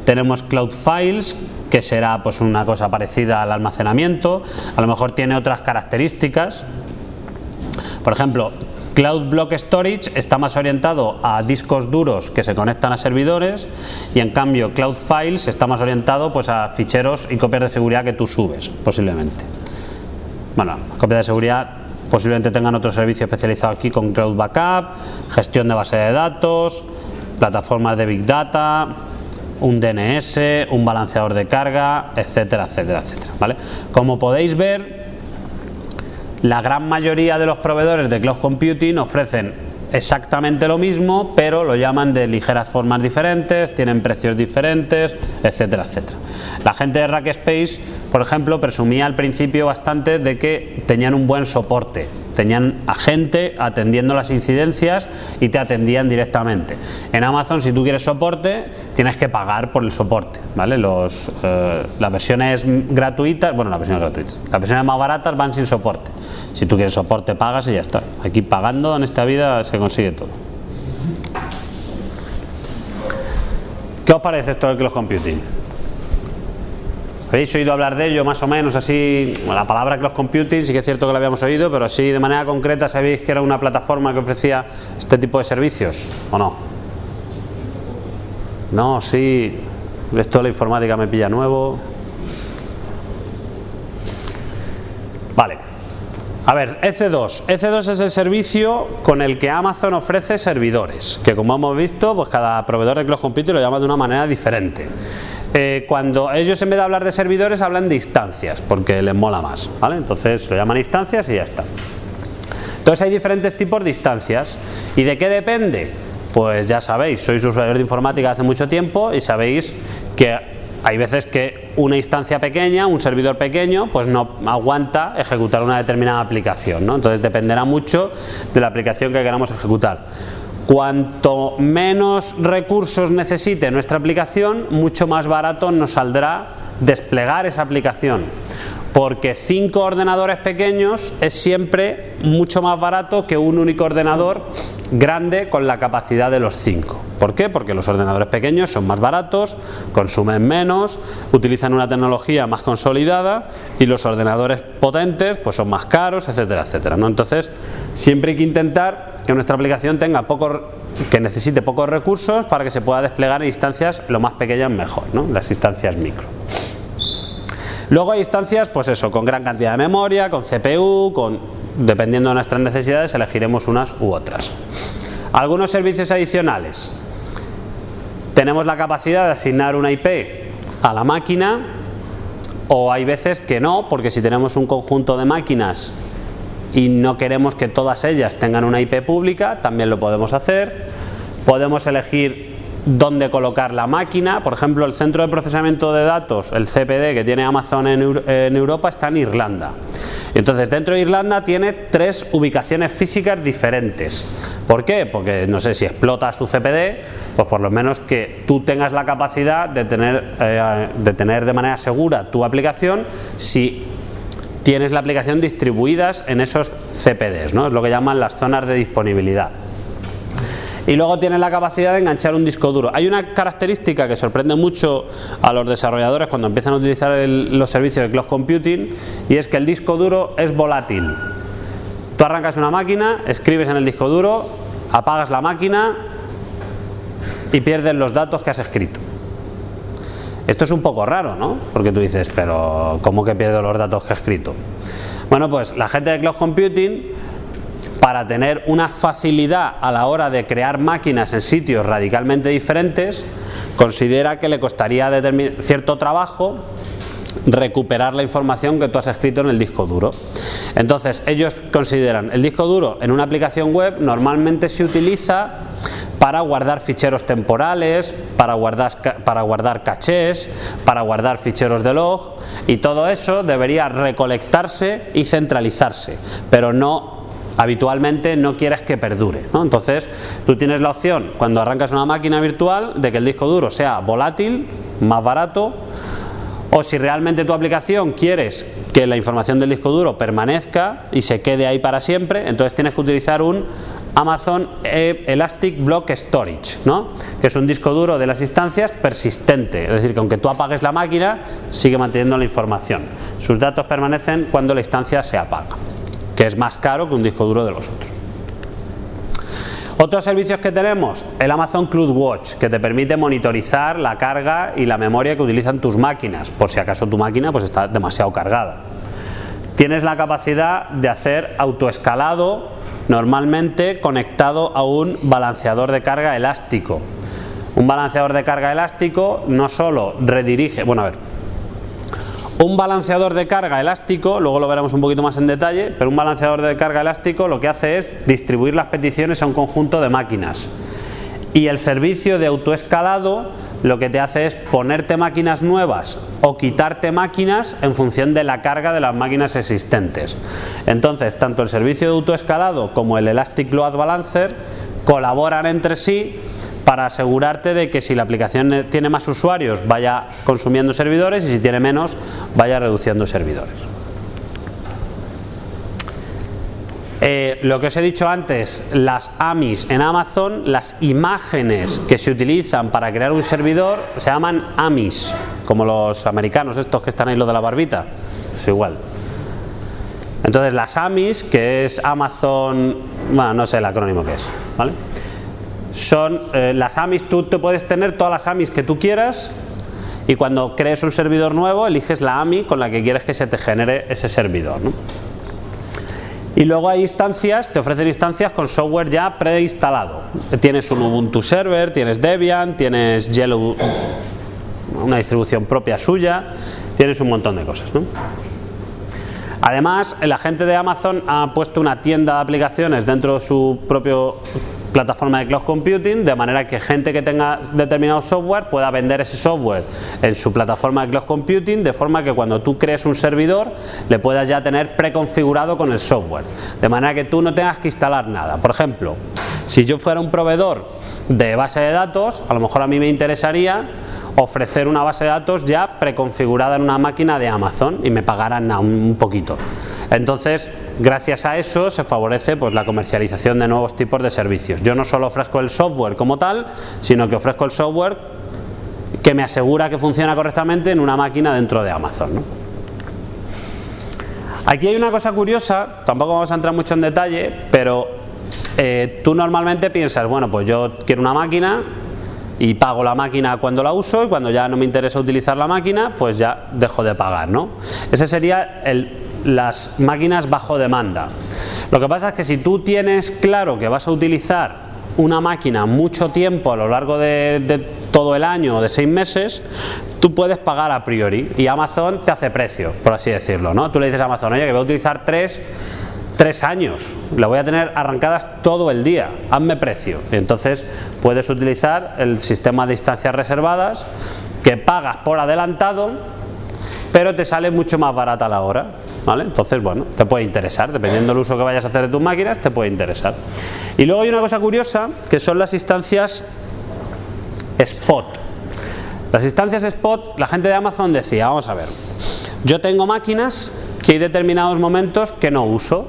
Tenemos Cloud Files, que será pues una cosa parecida al almacenamiento, a lo mejor tiene otras características. Por ejemplo, Cloud Block Storage está más orientado a discos duros que se conectan a servidores, y en cambio Cloud Files está más orientado pues a ficheros y copias de seguridad que tú subes, posiblemente. Bueno, copias de seguridad posiblemente tengan otro servicio especializado aquí con Cloud Backup, gestión de base de datos, plataformas de Big Data, un DNS, un balanceador de carga, etcétera, etcétera, etcétera, ¿vale? Como podéis ver, la gran mayoría de los proveedores de Cloud Computing ofrecen exactamente lo mismo, pero lo llaman de ligeras formas diferentes, tienen precios diferentes, etcétera, etcétera. La gente de Rackspace, por ejemplo, presumía al principio bastante de que tenían un buen soporte, tenían a gente atendiendo las incidencias y te atendían directamente. En Amazon, si tú quieres soporte, tienes que pagar por el soporte, ¿vale? Las versiones gratuitas, bueno, las versiones más baratas van sin soporte. Si tú quieres soporte, pagas y ya está. Aquí pagando en esta vida se consigue todo. ¿Qué os parece esto del Cloud Computing? ¿Habéis oído hablar de ello más o menos así? Bueno, la palabra Cloud Computing sí que es cierto que la habíamos oído, pero así de manera concreta, ¿sabéis que era una plataforma que ofrecía este tipo de servicios o no? No, sí. Esto de la informática me pilla nuevo. Vale. A ver, EC2. EC2 es el servicio con el que Amazon ofrece servidores, que como hemos visto, pues cada proveedor de Cloud Computing lo llama de una manera diferente. Cuando ellos en vez de hablar de servidores hablan de instancias, porque les mola más, ¿vale? Entonces lo llaman instancias y ya está. Entonces hay diferentes tipos de instancias. ¿Y de qué depende? Pues ya sabéis, sois usuarios de informática hace mucho tiempo y sabéis que hay veces que una instancia pequeña, un servidor pequeño, pues no aguanta ejecutar una determinada aplicación, ¿no? Entonces dependerá mucho de la aplicación que queramos ejecutar. Cuanto menos recursos necesite nuestra aplicación, mucho más barato nos saldrá desplegar esa aplicación, porque 5 ordenadores pequeños es siempre mucho más barato que un único ordenador grande con la capacidad de los 5. ¿Por qué? Porque los ordenadores pequeños son más baratos, consumen menos, utilizan una tecnología más consolidada, y los ordenadores potentes pues son más caros, etcétera, etcétera, ¿no? Entonces siempre hay que intentar que nuestra aplicación que necesite pocos recursos para que se pueda desplegar en instancias lo más pequeñas mejor, ¿no? Las instancias micro. Luego hay instancias, pues eso, con gran cantidad de memoria, con CPU, dependiendo de nuestras necesidades elegiremos unas u otras. Algunos servicios adicionales. Tenemos la capacidad de asignar una IP a la máquina, o hay veces que no, porque si tenemos un conjunto de máquinas y no queremos que todas ellas tengan una IP pública, también lo podemos hacer. Podemos elegir dónde colocar la máquina. Por ejemplo, el centro de procesamiento de datos, el CPD que tiene Amazon en Europa, está en Irlanda. Entonces dentro de Irlanda tiene 3 ubicaciones físicas diferentes. ¿Por qué? Porque no sé, si explota su CPD, pues por lo menos que tú tengas la capacidad de tener de manera segura tu aplicación si tienes la aplicación distribuidas en esos CPDs, ¿no? Es lo que llaman las zonas de disponibilidad. Y luego tiene la capacidad de enganchar un disco duro. Hay una característica que sorprende mucho a los desarrolladores cuando empiezan a utilizar los servicios de Cloud Computing, y es que el disco duro es volátil. Tú arrancas una máquina, escribes en el disco duro, apagas la máquina y pierdes los datos que has escrito. Esto es un poco raro, ¿no? Porque tú dices, pero ¿cómo que pierdo los datos que he escrito? Bueno, pues la gente de Cloud Computing, para tener una facilidad a la hora de crear máquinas en sitios radicalmente diferentes, considera que le costaría cierto trabajo recuperar la información que tú has escrito en el disco duro. Entonces ellos consideran el disco duro en una aplicación web normalmente se utiliza para guardar ficheros temporales, para guardar cachés, para guardar ficheros de log, y todo eso debería recolectarse y centralizarse, pero no habitualmente no quieres que perdure, ¿no? Entonces tú tienes la opción, cuando arrancas una máquina virtual, de que el disco duro sea volátil, más barato, o si realmente tu aplicación quieres que la información del disco duro permanezca y se quede ahí para siempre, entonces tienes que utilizar un Amazon Elastic Block Storage, ¿no? Que es un disco duro de las instancias persistente, es decir, que aunque tú apagues la máquina, sigue manteniendo la información. Sus datos permanecen cuando la instancia se apaga, que es más caro que un disco duro de los otros. Otros servicios que tenemos, el Amazon CloudWatch, que te permite monitorizar la carga y la memoria que utilizan tus máquinas, por si acaso tu máquina pues está demasiado cargada. Tienes la capacidad de hacer autoescalado, normalmente conectado a un balanceador de carga elástico. Un balanceador de carga elástico no solo redirige, un balanceador de carga elástico, luego lo veremos un poquito más en detalle, pero un balanceador de carga elástico lo que hace es distribuir las peticiones a un conjunto de máquinas. Y el servicio de autoescalado lo que te hace es ponerte máquinas nuevas o quitarte máquinas en función de la carga de las máquinas existentes. Entonces, tanto el servicio de autoescalado como el Elastic Load Balancer colaboran entre sí para asegurarte de que si la aplicación tiene más usuarios vaya consumiendo servidores y si tiene menos vaya reduciendo servidores. Lo que os he dicho antes, las AMIs en Amazon, las imágenes que se utilizan para crear un servidor se llaman AMIs, como los americanos estos que están ahí, lo de la barbita, es igual. Entonces las AMIs, que es Amazon, no sé el acrónimo que es, ¿vale? Son las AMIs, tú te puedes tener todas las AMIs que tú quieras y cuando crees un servidor nuevo eliges la AMI con la que quieres que se te genere ese servidor, ¿no? Y luego hay instancias, te ofrecen instancias con software ya preinstalado. Tienes un Ubuntu Server, tienes Debian, tienes Yellow, una distribución propia suya, tienes un montón de cosas, ¿no? Además, la gente de Amazon ha puesto una tienda de aplicaciones dentro de su propia plataforma de cloud computing, de manera que gente que tenga determinado software pueda vender ese software en su plataforma de cloud computing, de forma que cuando tú crees un servidor le puedas ya tener preconfigurado con el software, de manera que tú no tengas que instalar nada. Por ejemplo, si yo fuera un proveedor de base de datos, a lo mejor a mí me interesaría ofrecer una base de datos ya preconfigurada en una máquina de Amazon y me pagaran un poquito. Entonces, gracias a eso se favorece pues la comercialización de nuevos tipos de servicios. Yo no solo ofrezco el software como tal, sino que ofrezco el software que me asegura que funciona correctamente en una máquina dentro de Amazon, ¿no? Aquí hay una cosa curiosa, tampoco vamos a entrar mucho en detalle, pero tú normalmente piensas, bueno, pues yo quiero una máquina y pago la máquina cuando la uso y cuando ya no me interesa utilizar la máquina, pues ya dejo de pagar, ¿no? Ese sería las máquinas bajo demanda. Lo que pasa es que si tú tienes claro que vas a utilizar una máquina mucho tiempo a lo largo de todo el año o de 6 meses, tú puedes pagar a priori y Amazon te hace precio, por así decirlo, ¿no? Tú le dices a Amazon, oye, que voy a utilizar 3 años, la voy a tener arrancadas todo el día, hazme precio. Y entonces puedes utilizar el sistema de instancias reservadas que pagas por adelantado, pero te sale mucho más barata la hora, ¿vale? Entonces, bueno, te puede interesar, dependiendo del uso que vayas a hacer de tus máquinas, te puede interesar. Y luego hay una cosa curiosa, que son las instancias Spot. Las instancias Spot, la gente de Amazon decía, vamos a ver, yo tengo máquinas que hay determinados momentos que no uso.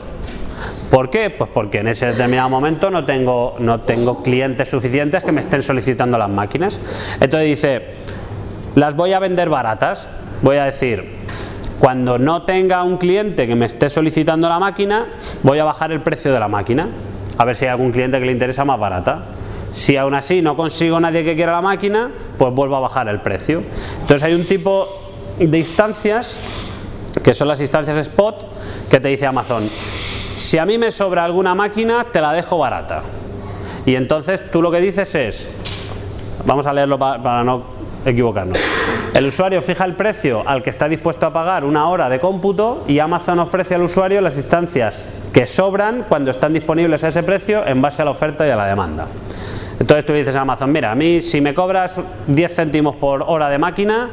¿Por qué? Pues porque en ese determinado momento no tengo clientes suficientes que me estén solicitando las máquinas. Entonces dice, las voy a vender baratas. Voy a decir, cuando no tenga un cliente que me esté solicitando la máquina, voy a bajar el precio de la máquina, a ver si hay algún cliente que le interesa más barata. Si aún así no consigo nadie que quiera la máquina, pues vuelvo a bajar el precio. Entonces hay un tipo de instancias, que son las instancias Spot, que te dice Amazon, si a mí me sobra alguna máquina, te la dejo barata. Y entonces tú lo que dices es, vamos a leerlo para no equivocarnos. El usuario fija el precio al que está dispuesto a pagar una hora de cómputo y Amazon ofrece al usuario las instancias que sobran cuando están disponibles a ese precio en base a la oferta y a la demanda. Entonces tú dices a Amazon, mira, a mí si me cobras 10 céntimos por hora de máquina,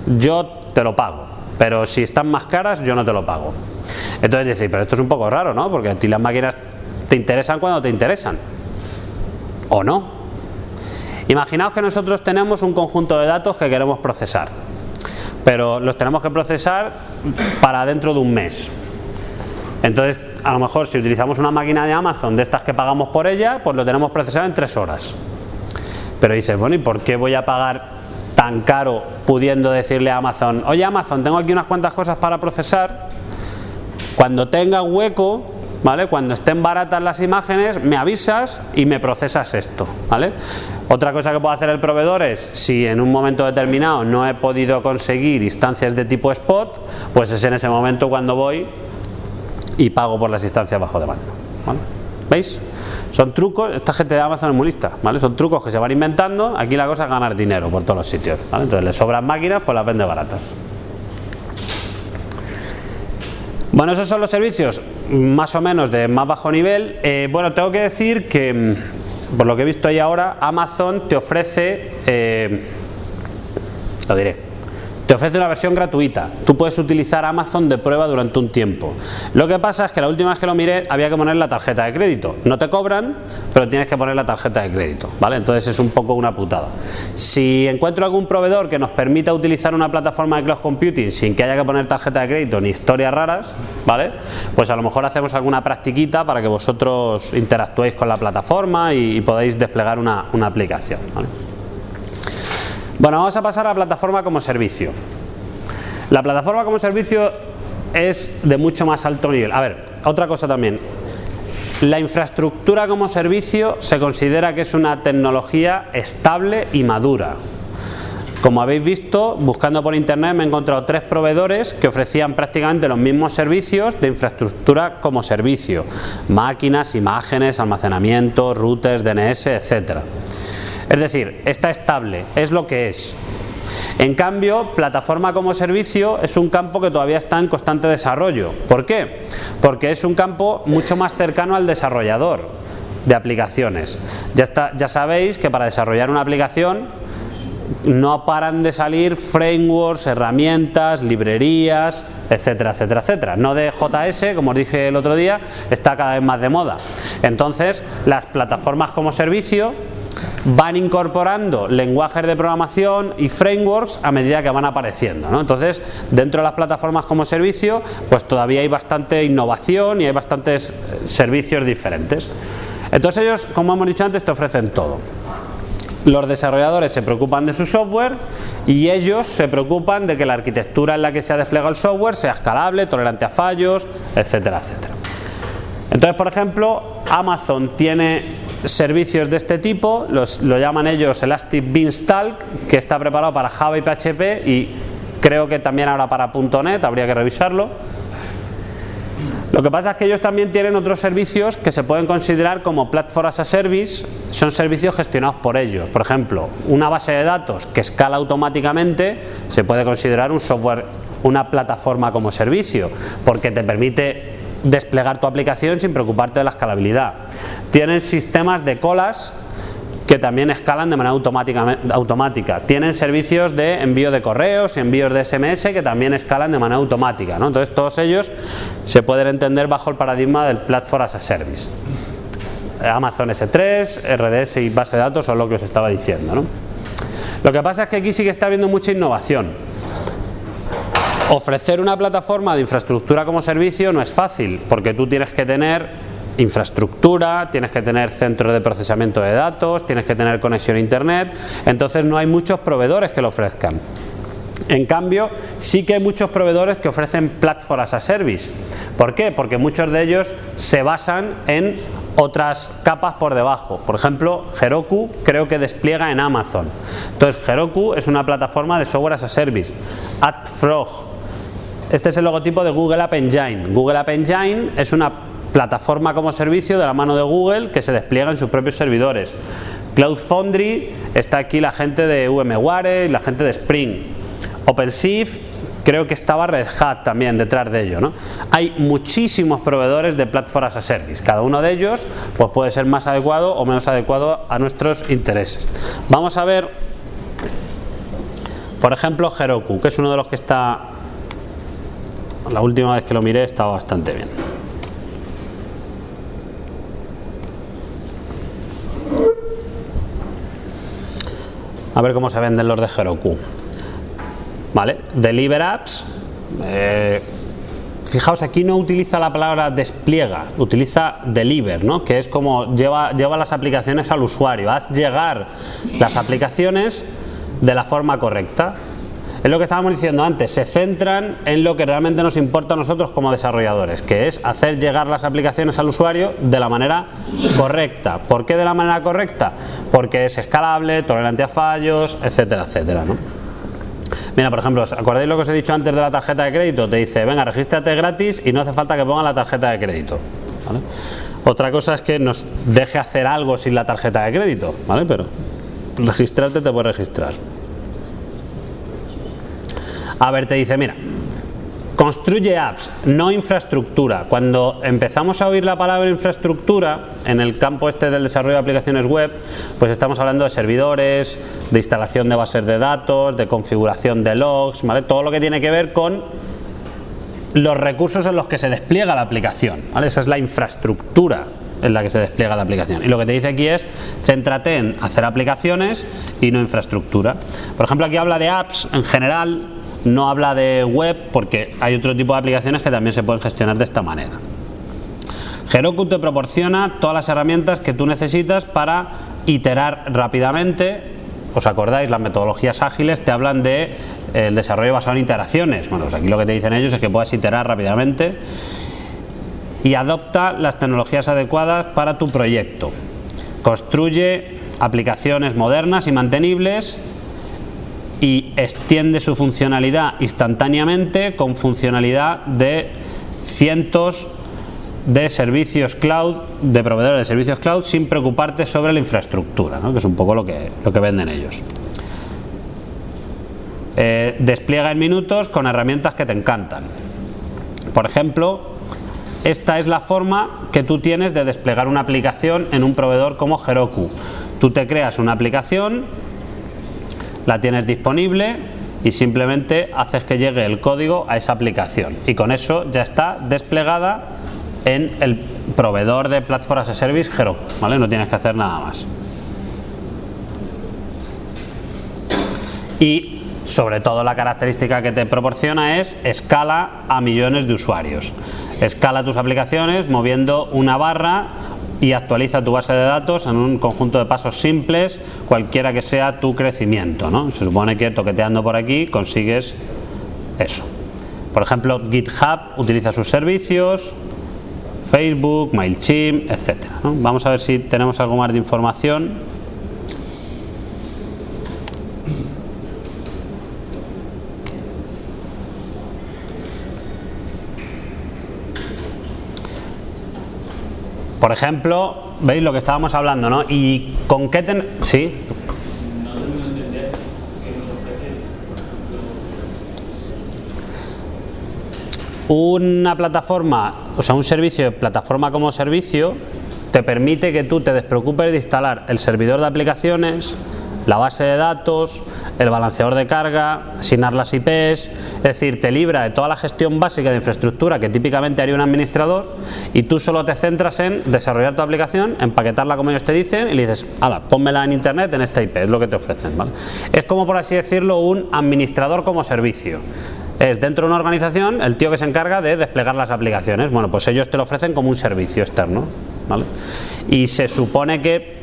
yo te lo pago, pero si están más caras yo no te lo pago. Entonces dices, pero esto es un poco raro, ¿no? Porque a ti las máquinas te interesan cuando te interesan, o no. Imaginaos que nosotros tenemos un conjunto de datos que queremos procesar, pero los tenemos que procesar para dentro de un mes. Entonces, a lo mejor si utilizamos una máquina de Amazon de estas que pagamos por ella, pues lo tenemos procesado en 3 horas. Pero dices, bueno, ¿y por qué voy a pagar tan caro pudiendo decirle a Amazon, oye Amazon, tengo aquí unas cuantas cosas para procesar, cuando tenga hueco, ¿vale? Cuando estén baratas las imágenes, me avisas y me procesas esto, ¿vale? Otra cosa que puede hacer el proveedor es, si en un momento determinado no he podido conseguir instancias de tipo spot, pues es en ese momento cuando voy y pago por las instancias bajo demanda, ¿vale? ¿Veis? Son trucos, esta gente de Amazon es muy lista, ¿vale? Son trucos que se van inventando, aquí la cosa es ganar dinero por todos los sitios, ¿vale? Entonces les sobran máquinas, pues las vende baratas. Bueno, esos son los servicios más o menos de más bajo nivel. Bueno, tengo que decir que, por lo que he visto ahí ahora, Amazon te ofrece, lo diré, te ofrece una versión gratuita. Tú puedes utilizar Amazon de prueba durante un tiempo. Lo que pasa es que la última vez que lo miré había que poner la tarjeta de crédito. No te cobran, pero tienes que poner la tarjeta de crédito, ¿vale? Entonces es un poco una putada. Si encuentro algún proveedor que nos permita utilizar una plataforma de cloud computing sin que haya que poner tarjeta de crédito ni historias raras, ¿vale? Pues a lo mejor hacemos alguna practiquita para que vosotros interactuéis con la plataforma y podáis desplegar una aplicación, ¿vale? Bueno, vamos a pasar a la plataforma como servicio. La plataforma como servicio es de mucho más alto nivel. A ver, otra cosa también. La infraestructura como servicio se considera que es una tecnología estable y madura. Como habéis visto, buscando por internet me he encontrado 3 proveedores que ofrecían prácticamente los mismos servicios de infraestructura como servicio. Máquinas, imágenes, almacenamiento, routers, DNS, etc. Es decir, está estable, es lo que es. En cambio, plataforma como servicio es un campo que todavía está en constante desarrollo. ¿Por qué? Porque es un campo mucho más cercano al desarrollador de aplicaciones. Ya sabéis que para desarrollar una aplicación no paran de salir frameworks, herramientas, librerías, etcétera, etcétera, etcétera. Node.js, como os dije el otro día, está cada vez más de moda. Entonces, las plataformas como servicio van incorporando lenguajes de programación y frameworks a medida que van apareciendo, ¿no? Entonces, dentro de las plataformas como servicio, pues todavía hay bastante innovación y hay bastantes servicios diferentes. Entonces ellos, como hemos dicho antes, te ofrecen todo. Los desarrolladores se preocupan de su software y ellos se preocupan de que la arquitectura en la que se ha desplegado el software sea escalable, tolerante a fallos, etcétera, etcétera. Entonces, por ejemplo, Amazon tiene servicios de este tipo, lo llaman ellos Elastic Beanstalk, que está preparado para Java y PHP y creo que también ahora para .NET, habría que revisarlo. Lo que pasa es que ellos también tienen otros servicios que se pueden considerar como Platform as a Service, son servicios gestionados por ellos. Por ejemplo, una base de datos que escala automáticamente se puede considerar un software, una plataforma como servicio, porque te permite desplegar tu aplicación sin preocuparte de la escalabilidad. Tienen sistemas de colas que también escalan de manera automática. Tienen servicios de envío de correos y envíos de SMS que también escalan de manera automática, ¿no? Entonces todos ellos se pueden entender bajo el paradigma del Platform as a Service. Amazon S3, RDS y base de datos son lo que os estaba diciendo, ¿no? Lo que pasa es que aquí sí que está habiendo mucha innovación. Ofrecer una plataforma de infraestructura como servicio no es fácil, porque tú tienes que tener infraestructura, tienes que tener centros de procesamiento de datos, tienes que tener conexión a internet, entonces no hay muchos proveedores que lo ofrezcan. En cambio, sí que hay muchos proveedores que ofrecen Platform as a Service. ¿Por qué? Porque muchos de ellos se basan en otras capas por debajo. Por ejemplo, Heroku creo que despliega en Amazon. Entonces, Heroku es una plataforma de software as a service. AppFrog. Este es el logotipo de Google App Engine. Google App Engine es una plataforma como servicio de la mano de Google que se despliega en sus propios servidores. Cloud Foundry, está aquí la gente de VMware y la gente de Spring. OpenShift, creo que estaba Red Hat también detrás de ello, ¿no? Hay muchísimos proveedores de Platform as a Service. Cada uno de ellos pues puede ser más adecuado o menos adecuado a nuestros intereses. Vamos a ver, por ejemplo, Heroku, que es uno de los que está, la última vez que lo miré estaba bastante bien. A ver cómo se venden los de Heroku. ¿Vale? Deliver apps. Fijaos, aquí no utiliza la palabra despliega, utiliza deliver, ¿no? Que es como lleva las aplicaciones al usuario. Haz llegar las aplicaciones de la forma correcta. Es lo que estábamos diciendo antes, se centran en lo que realmente nos importa a nosotros como desarrolladores, que es hacer llegar las aplicaciones al usuario de la manera correcta. ¿Por qué de la manera correcta? Porque es escalable, tolerante a fallos, etcétera, etcétera, ¿no? Mira, por ejemplo, ¿os acordáis lo que os he dicho antes de la tarjeta de crédito? Te dice, venga, regístrate gratis y no hace falta que ponga la tarjeta de crédito, ¿vale? Otra cosa es que nos deje hacer algo sin la tarjeta de crédito, ¿vale? Pero registrarte te puedes registrar. A ver, te dice, mira, construye apps, no infraestructura. Cuando empezamos a oír la palabra infraestructura en el campo este del desarrollo de aplicaciones web, pues estamos hablando de servidores, de instalación de bases de datos, de configuración de logs, ¿vale? Todo lo que tiene que ver con los recursos en los que se despliega la aplicación, ¿vale? Esa es la infraestructura en la que se despliega la aplicación. Y lo que te dice aquí es, céntrate en hacer aplicaciones y no infraestructura. Por ejemplo, aquí habla de apps en general, no habla de web porque hay otro tipo de aplicaciones que también se pueden gestionar de esta manera. Heroku te proporciona todas las herramientas que tú necesitas para iterar rápidamente. ¿Os acordáis? Las metodologías ágiles te hablan de el desarrollo basado en iteraciones. Bueno, pues aquí lo que te dicen ellos es que puedas iterar rápidamente y adopta las tecnologías adecuadas para tu proyecto. Construye aplicaciones modernas y mantenibles y extiende su funcionalidad instantáneamente con funcionalidad de cientos de servicios cloud, de proveedores de servicios cloud, sin preocuparte sobre la infraestructura, ¿no? Que es un poco lo que venden ellos. Despliega en minutos con herramientas que te encantan. Por ejemplo, esta es la forma que tú tienes de desplegar una aplicación en un proveedor como Heroku. Tú te creas una aplicación, la tienes disponible y simplemente haces que llegue el código a esa aplicación y con eso ya está desplegada en el proveedor de Platform as a Service Heroku, ¿vale? No tienes que hacer nada más. Y sobre todo la característica que te proporciona es escala a millones de usuarios. Escala tus aplicaciones moviendo una barra y actualiza tu base de datos en un conjunto de pasos simples, cualquiera que sea tu crecimiento, ¿no? Se supone que toqueteando por aquí consigues eso. Por ejemplo, GitHub utiliza sus servicios, Facebook, MailChimp, etcétera, ¿no? Vamos a ver si tenemos algo más de información. Por ejemplo, veis lo que estábamos hablando, ¿no? ¿Y con qué sí? No termino de entender qué nos ofrece. Una plataforma, o sea, un servicio de plataforma como servicio, te permite que tú te despreocupes de instalar el servidor de aplicaciones, la base de datos, el balanceador de carga, asignar las IPs, es decir, te libra de toda la gestión básica de infraestructura que típicamente haría un administrador y tú solo te centras en desarrollar tu aplicación, empaquetarla como ellos te dicen y le dices, hala, pónmela en internet en esta IP, es lo que te ofrecen, ¿vale? Es como, por así decirlo, un administrador como servicio. Es dentro de una organización el tío que se encarga de desplegar las aplicaciones. Bueno, pues ellos te lo ofrecen como un servicio externo, ¿vale? Y se supone que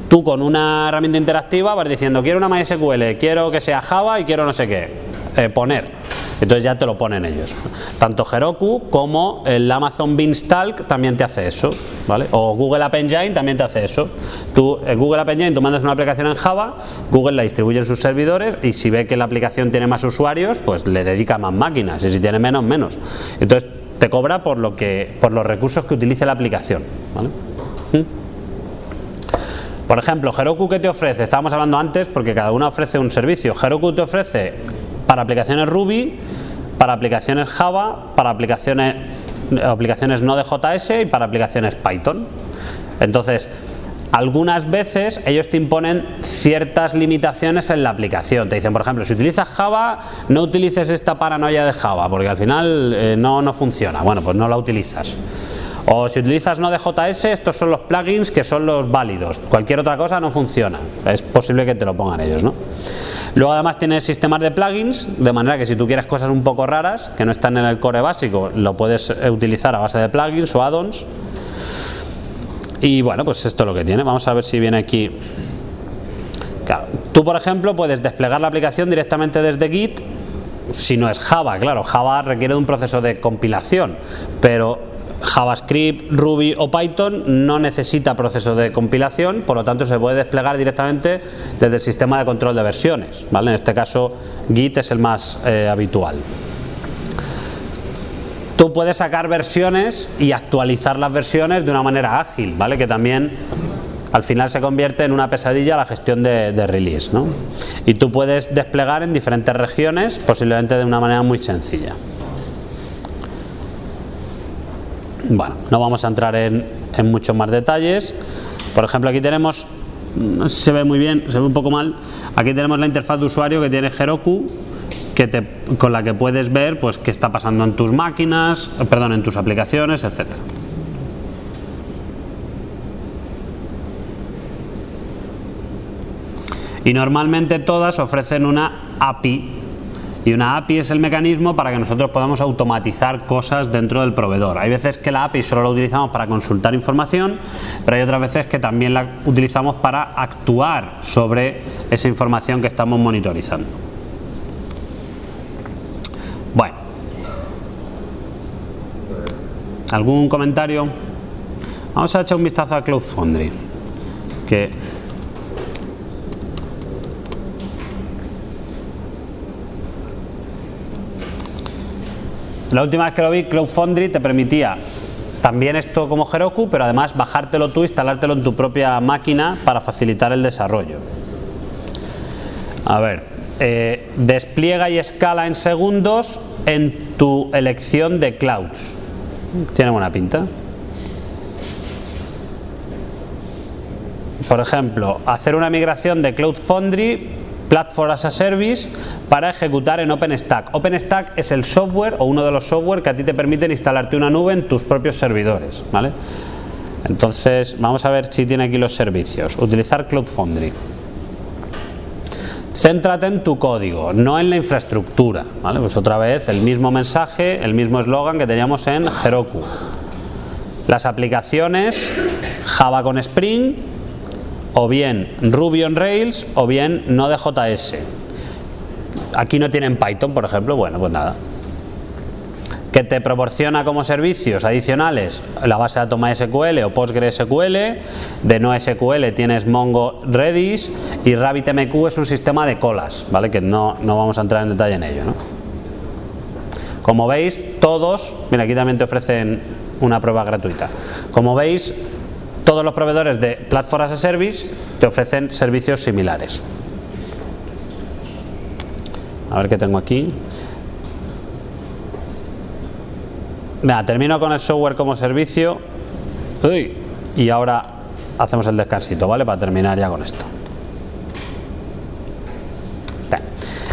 tú con una herramienta interactiva vas diciendo, quiero una MySQL, quiero que sea Java y quiero no sé qué, poner. Entonces ya te lo ponen ellos. Tanto Heroku como el Amazon Beanstalk también te hace eso, ¿vale? O Google App Engine también te hace eso. Tú, Google App Engine, tú mandas una aplicación en Java, Google la distribuye en sus servidores y si ve que la aplicación tiene más usuarios, pues le dedica más máquinas y si tiene menos, menos. Entonces te cobra por los recursos que utilice la aplicación, ¿vale? Por ejemplo, Heroku, ¿qué te ofrece? Estábamos hablando antes porque cada una ofrece un servicio. Heroku te ofrece para aplicaciones Ruby, para aplicaciones Java, para aplicaciones Node.js y para aplicaciones Python. Entonces, algunas veces ellos te imponen ciertas limitaciones en la aplicación. Te dicen, por ejemplo, si utilizas Java, no utilices esta paranoia de Java, porque al final no funciona. Bueno, pues no la utilizas. O si utilizas Node.js, estos son los plugins que son los válidos. Cualquier otra cosa no funciona. Es posible que te lo pongan ellos, ¿no? Luego además tienes sistemas de plugins, de manera que si tú quieres cosas un poco raras, que no están en el core básico, lo puedes utilizar a base de plugins o add-ons. Y bueno, pues esto es lo que tiene. Vamos a ver si viene aquí. Claro, tú por ejemplo puedes desplegar la aplicación directamente desde Git. Si no es Java, claro, Java requiere de un proceso de compilación, pero JavaScript, Ruby o Python no necesita proceso de compilación, por lo tanto se puede desplegar directamente desde el sistema de control de versiones, ¿vale? En este caso Git es el más habitual. Tú puedes sacar versiones y actualizar las versiones de una manera ágil, ¿vale? Que también al final se convierte en una pesadilla la gestión de release, ¿no? Y tú puedes desplegar en diferentes regiones, posiblemente de una manera muy sencilla. Bueno, no vamos a entrar en muchos más detalles. Por ejemplo, aquí tenemos, no sé si se ve muy bien, se ve un poco mal. Aquí tenemos la interfaz de usuario que tiene Heroku, con la que puedes ver pues qué está pasando en tus máquinas, perdón, en tus aplicaciones, etcétera. Y normalmente todas ofrecen una API. Y una API es el mecanismo para que nosotros podamos automatizar cosas dentro del proveedor. Hay veces que la API solo la utilizamos para consultar información, pero hay otras veces que también la utilizamos para actuar sobre esa información que estamos monitorizando. Bueno. ¿Algún comentario? Vamos a echar un vistazo a Cloud Foundry. La última vez que lo vi, Cloud Foundry te permitía también esto como Heroku, pero además bajártelo tú, instalártelo en tu propia máquina para facilitar el desarrollo. A ver, despliega y escala en segundos en tu elección de clouds. Tiene buena pinta. Por ejemplo, hacer una migración de Cloud Foundry Platform as a Service para ejecutar en OpenStack. OpenStack es el software o uno de los software que a ti te permiten instalarte una nube en tus propios servidores, ¿vale? Entonces vamos a ver si tiene aquí los servicios. Utilizar Cloud Foundry. Céntrate en tu código, no en la infraestructura, ¿vale? Pues otra vez el mismo mensaje, el mismo eslogan que teníamos en Heroku. Las aplicaciones Java con Spring, o bien Ruby on Rails, o bien Node.js. Aquí no tienen Python, por ejemplo. Bueno, pues nada. Que te proporciona como servicios adicionales la base de datos MySQL o PostgreSQL. De NoSQL tienes Mongo Redis, y RabbitMQ es un sistema de colas, ¿vale? Que no vamos a entrar en detalle en ello, ¿no? Como veis, todos, mira, aquí también te ofrecen una prueba gratuita. Como veis, todos los proveedores de Platform as a Service te ofrecen servicios similares. A ver qué tengo aquí. Mira, termino con el software como servicio. Uy, y ahora hacemos el descansito, ¿vale? Para terminar ya con esto.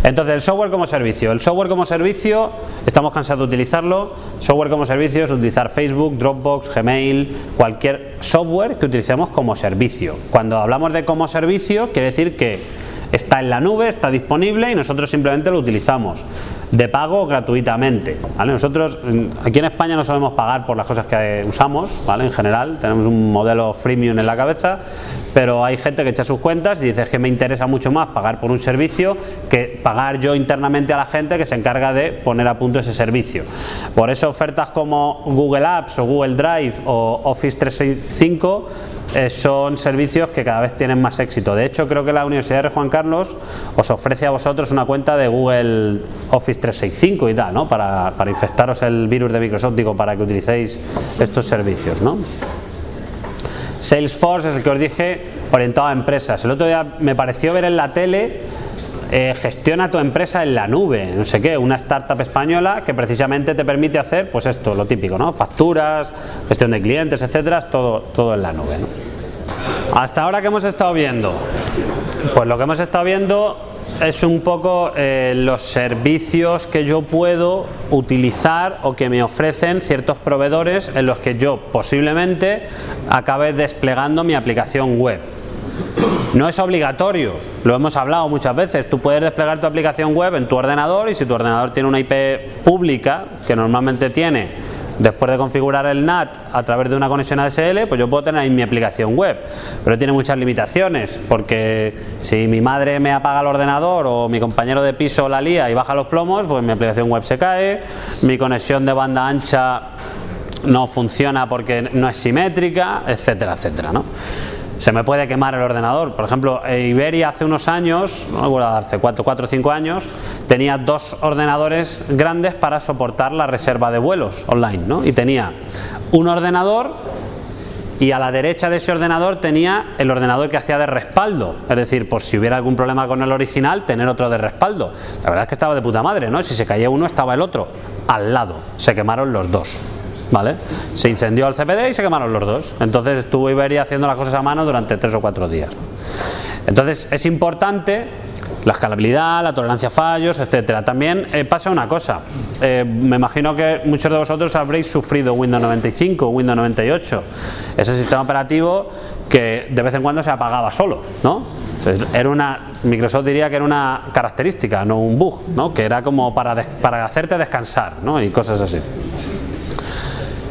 Entonces, el software como servicio. El software como servicio, estamos cansados de utilizarlo. Software como servicio es utilizar Facebook, Dropbox, Gmail, cualquier software que utilicemos como servicio. Cuando hablamos de como servicio, quiere decir que está en la nube, está disponible y nosotros simplemente lo utilizamos de pago o gratuitamente, ¿vale? Nosotros aquí en España no solemos pagar por las cosas que usamos, ¿vale? En general tenemos un modelo freemium en la cabeza, pero hay gente que echa sus cuentas y dice que me interesa mucho más pagar por un servicio que pagar yo internamente a la gente que se encarga de poner a punto ese servicio. Por eso ofertas como Google Apps o Google Drive o Office 365 son servicios que cada vez tienen más éxito. De hecho, creo que la Universidad de Rey Juan Carlos os ofrece a vosotros una cuenta de Google Office 365 y tal, ¿no? Para infectaros el virus de Microsoft, digo, para que utilicéis estos servicios, ¿no? Salesforce es el que os dije, orientado a empresas. El otro día me pareció ver en la tele gestiona tu empresa en la nube, no sé qué, una startup española que precisamente te permite hacer, pues esto, lo típico, ¿no? Facturas, gestión de clientes, etcétera, todo en la nube, ¿no? Hasta ahora, ¿qué hemos estado viendo? Pues lo que hemos estado viendo es un poco los servicios que yo puedo utilizar o que me ofrecen ciertos proveedores en los que yo posiblemente acabe desplegando mi aplicación web. No es obligatorio, lo hemos hablado muchas veces. Tú puedes desplegar tu aplicación web en tu ordenador, y si tu ordenador tiene una IP pública, que normalmente tiene, después de configurar el NAT a través de una conexión ADSL, pues yo puedo tener ahí mi aplicación web. Pero tiene muchas limitaciones, porque si mi madre me apaga el ordenador o mi compañero de piso la lía y baja los plomos, pues mi aplicación web se cae, mi conexión de banda ancha no funciona porque no es simétrica, etcétera, etcétera, ¿no? Se me puede quemar el ordenador. Por ejemplo, Iberia hace unos años, no me acuerdo, hace 4 o 5 años, tenía 2 ordenadores grandes para soportar la reserva de vuelos online, ¿no? Y tenía un ordenador, y a la derecha de ese ordenador tenía el ordenador que hacía de respaldo. Es decir, por si hubiera algún problema con el original, tener otro de respaldo. La verdad es que estaba de puta madre, ¿no? Si se caía uno, estaba el otro al lado. Se quemaron los dos. ¿Vale? Se incendió el CPD y se quemaron los dos. Entonces estuvo Iberia haciendo las cosas a mano durante 3 o 4 días. Entonces es importante la escalabilidad, la tolerancia a fallos, etcétera. También pasa una cosa. Me imagino que muchos de vosotros habréis sufrido Windows 95 o Windows 98. Ese sistema operativo que de vez en cuando se apagaba solo, ¿no? Entonces, Microsoft diría que era una característica, no un bug, ¿no? Que era como para hacerte descansar, ¿no? Y cosas así.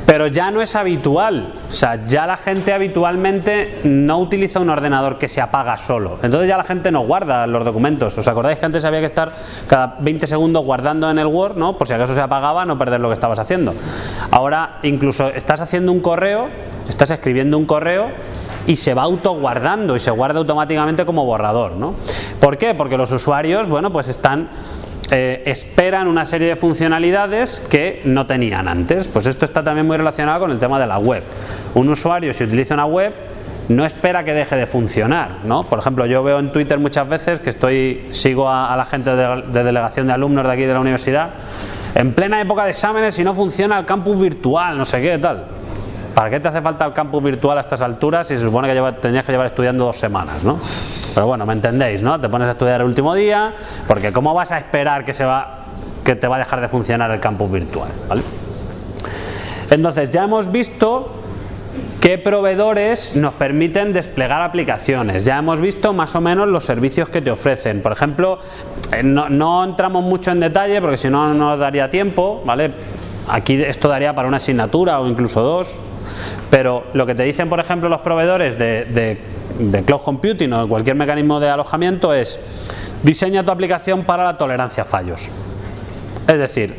Pero ya no es habitual, o sea, ya la gente habitualmente no utiliza un ordenador que se apaga solo. Entonces ya la gente no guarda los documentos. ¿Os acordáis que antes había que estar cada 20 segundos guardando en el Word, ¿no? Por si acaso se apagaba, no perder lo que estabas haciendo. Ahora incluso estás haciendo un correo, estás escribiendo un correo y se va autoguardando y se guarda automáticamente como borrador, ¿no? ¿Por qué? Porque los usuarios, bueno, pues esperan una serie de funcionalidades que no tenían antes. Pues esto está también muy relacionado con el tema de la web. Un usuario, si utiliza una web, no espera que deje de funcionar, ¿no? Por ejemplo, yo veo en Twitter muchas veces que sigo a la gente de delegación de alumnos de aquí de la universidad, en plena época de exámenes y no funciona el campus virtual, no sé qué, tal. ¿Para qué te hace falta el campus virtual a estas alturas si se supone que tenías que llevar estudiando 2 semanas, ¿no? Pero bueno, me entendéis, ¿no? Te pones a estudiar el último día, porque ¿cómo vas a esperar que te va a dejar de funcionar el campus virtual, ¿vale? Entonces ya hemos visto qué proveedores nos permiten desplegar aplicaciones. Ya hemos visto más o menos los servicios que te ofrecen. Por ejemplo, no entramos mucho en detalle porque si no nos daría tiempo, ¿vale? Aquí esto daría para una asignatura o incluso 2. Pero lo que te dicen, por ejemplo, los proveedores de cloud computing o de cualquier mecanismo de alojamiento es: diseña tu aplicación para la tolerancia a fallos. Es decir,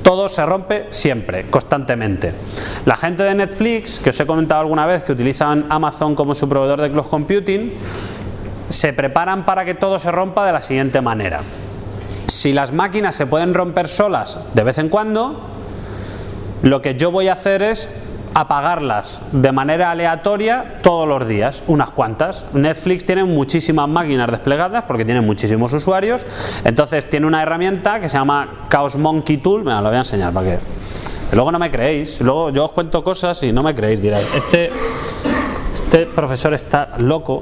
todo se rompe siempre, constantemente. La gente de Netflix, que os he comentado alguna vez que utilizan Amazon como su proveedor de cloud computing, se preparan para que todo se rompa de la siguiente manera. Si las máquinas se pueden romper solas de vez en cuando, lo que yo voy a hacer es apagarlas de manera aleatoria todos los días, unas cuantas. Netflix tiene muchísimas máquinas desplegadas porque tiene muchísimos usuarios, entonces tiene una herramienta que se llama Chaos Monkey Tool. Mira, lo voy a enseñar para que luego no me creéis. Luego yo os cuento cosas y no me creéis, diréis, este profesor está loco.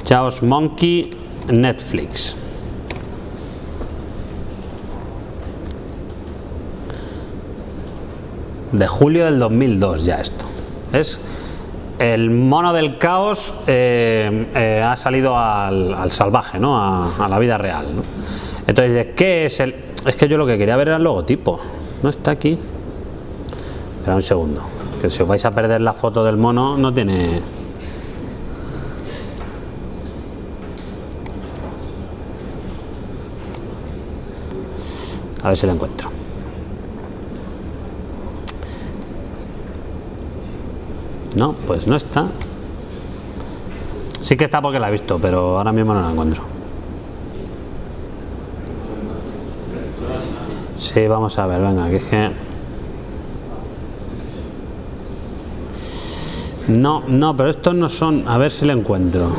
Chaos Monkey Netflix. De julio del 2002 ya esto. Es el mono del caos, ha salido al salvaje, ¿no? A la vida real, ¿no? Entonces, ¿de qué es el...? Es que yo lo que quería ver era el logotipo. No está aquí. Espera un segundo. Que si os vais a perder la foto del mono, no tiene... A ver si la encuentro. No, pues no está. Sí que está porque la he visto, pero ahora mismo no la encuentro. Sí, vamos a ver, venga, que es que... No, pero estos no son... A ver si lo encuentro.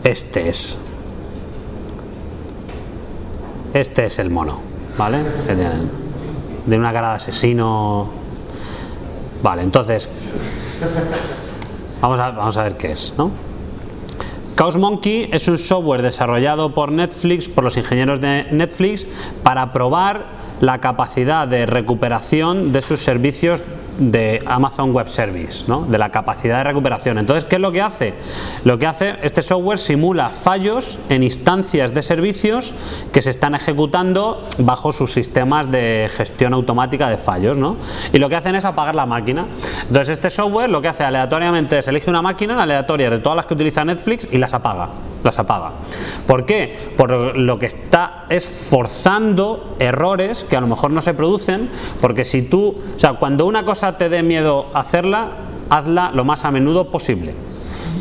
Este es el mono, ¿vale? De una cara de asesino. Vale, entonces Vamos a ver qué es, ¿no? Chaos Monkey es un software desarrollado por Netflix, por los ingenieros de Netflix, para probar la capacidad de recuperación de sus servicios de Amazon Web Service, ¿no? De la capacidad de recuperación. Entonces, ¿qué es lo que hace? Lo que hace, este software simula fallos en instancias de servicios que se están ejecutando bajo sus sistemas de gestión automática de fallos, ¿no? Y lo que hacen es apagar la máquina. Entonces, este software lo que hace aleatoriamente es elige una máquina aleatoria de todas las que utiliza Netflix y las apaga. ¿Por qué? Por lo que está es forzando errores que a lo mejor no se producen, porque si tú, o sea, cuando una cosa te dé miedo hacerla, hazla lo más a menudo posible.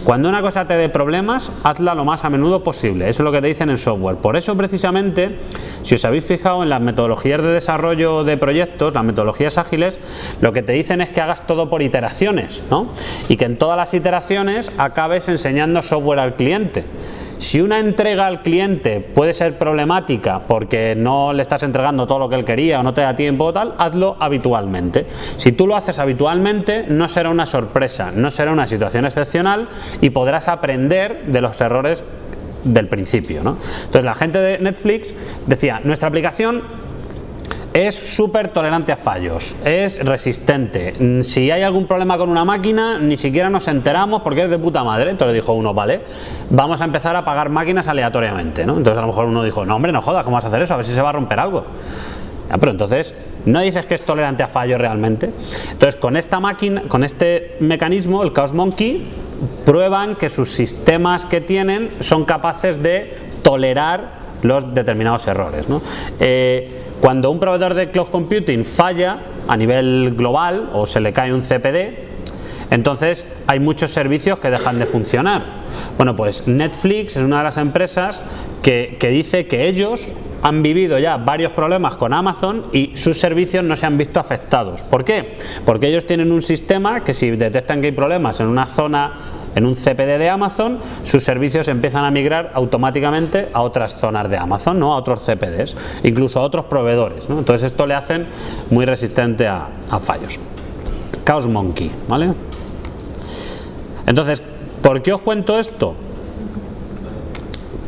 Cuando una cosa te dé problemas, hazla lo más a menudo posible. Eso es lo que te dicen en software. Por eso, precisamente, si os habéis fijado en las metodologías de desarrollo de proyectos, las metodologías ágiles, lo que te dicen es que hagas todo por iteraciones, ¿no? Y que en todas las iteraciones acabes enseñando software al cliente. Si una entrega al cliente puede ser problemática porque no le estás entregando todo lo que él quería o no te da tiempo o tal, hazlo habitualmente. Si tú lo haces habitualmente, no será una sorpresa, no será una situación excepcional y podrás aprender de los errores del principio, ¿no? Entonces la gente de Netflix decía, nuestra aplicación es súper tolerante a fallos, es resistente. Si hay algún problema con una máquina, ni siquiera nos enteramos porque es de puta madre. Entonces dijo uno, vale, vamos a empezar a apagar máquinas aleatoriamente, ¿no? Entonces a lo mejor uno dijo, no hombre, no jodas, ¿cómo vas a hacer eso? A ver si se va a romper algo. Ya, pero entonces, ¿no dices que es tolerante a fallos realmente? Entonces con esta máquina, con este mecanismo, el Chaos Monkey, prueban que sus sistemas que tienen son capaces de tolerar los determinados errores, ¿no? Cuando un proveedor de cloud computing falla a nivel global o se le cae un CPD, entonces hay muchos servicios que dejan de funcionar. Bueno, pues Netflix es una de las empresas que dice que ellos han vivido ya varios problemas con Amazon y sus servicios no se han visto afectados. ¿Por qué? Porque ellos tienen un sistema que si detectan que hay problemas en una zona, en un CPD de Amazon, sus servicios empiezan a migrar automáticamente a otras zonas de Amazon, ¿no? A otros CPDs, incluso a otros proveedores, ¿no? Entonces esto le hacen muy resistente a fallos. Chaos Monkey, ¿vale? Entonces, ¿por qué os cuento esto?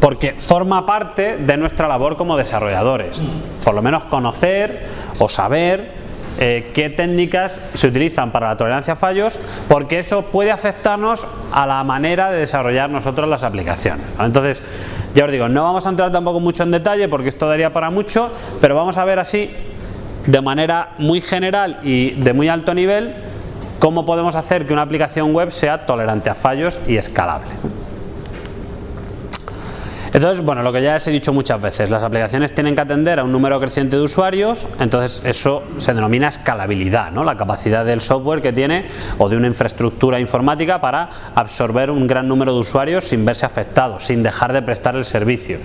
Porque forma parte de nuestra labor como desarrolladores. Por lo menos conocer o saber qué técnicas se utilizan para la tolerancia a fallos, porque eso puede afectarnos a la manera de desarrollar nosotros las aplicaciones. Entonces, ya os digo, no vamos a entrar tampoco mucho en detalle porque esto daría para mucho, pero vamos a ver así, de manera muy general y de muy alto nivel, cómo podemos hacer que una aplicación web sea tolerante a fallos y escalable. Entonces, bueno, lo que ya os he dicho muchas veces, las aplicaciones tienen que atender a un número creciente de usuarios, entonces eso se denomina escalabilidad, ¿no? La capacidad del software que tiene o de una infraestructura informática para absorber un gran número de usuarios sin verse afectados, sin dejar de prestar el servicio.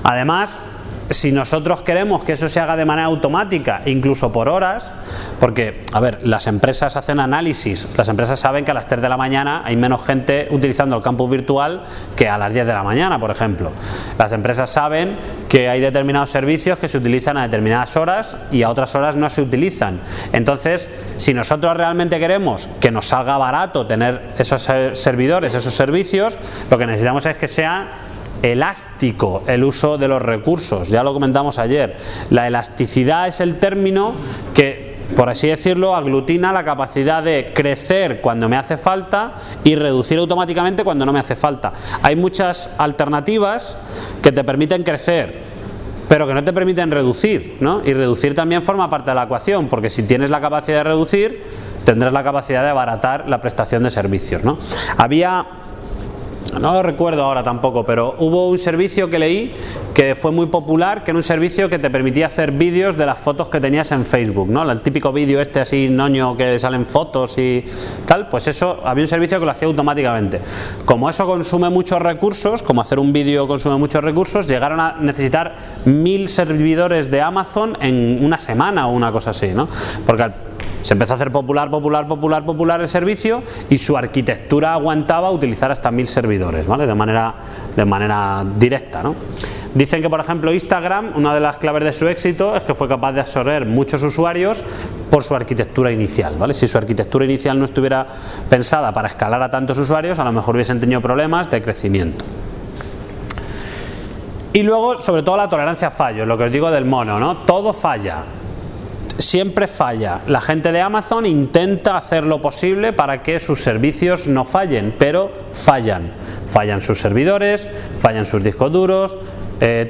Además, si nosotros queremos que eso se haga de manera automática, incluso por horas, porque, a ver, las empresas hacen análisis, las empresas saben que a las 3 de la mañana hay menos gente utilizando el campus virtual que a las 10 de la mañana, por ejemplo. Las empresas saben que hay determinados servicios que se utilizan a determinadas horas y a otras horas no se utilizan. Entonces, si nosotros realmente queremos que nos salga barato tener esos servidores, esos servicios, lo que necesitamos es que sea elástico el uso de los recursos. Ya lo comentamos ayer, la elasticidad es el término que, por así decirlo, aglutina la capacidad de crecer cuando me hace falta y reducir automáticamente cuando no me hace falta. Hay muchas alternativas que te permiten crecer, pero que no te permiten reducir, ¿no? Y reducir también forma parte de la ecuación, porque si tienes la capacidad de reducir, tendrás la capacidad de abaratar la prestación de servicios, ¿no? No lo recuerdo ahora tampoco, pero hubo un servicio que leí que fue muy popular, que era un servicio que te permitía hacer vídeos de las fotos que tenías en Facebook, ¿no? El típico vídeo este así noño que salen fotos y tal, pues eso, había un servicio que lo hacía automáticamente. Como eso consume muchos recursos, como hacer un vídeo consume muchos recursos, llegaron a necesitar 1000 servidores de Amazon en una semana o una cosa así, ¿no? Porque Se empezó a hacer popular el servicio y su arquitectura aguantaba utilizar hasta 1000 servidores, ¿vale? De manera directa, ¿no? Dicen que, por ejemplo, Instagram, una de las claves de su éxito es que fue capaz de absorber muchos usuarios por su arquitectura inicial, ¿vale? Si su arquitectura inicial no estuviera pensada para escalar a tantos usuarios, a lo mejor hubiesen tenido problemas de crecimiento. Y luego, sobre todo, la tolerancia a fallos, lo que os digo del mono, ¿no? Todo falla. Siempre falla. La gente de Amazon intenta hacer lo posible para que sus servicios no fallen, pero fallan. Fallan sus servidores, fallan sus discos duros,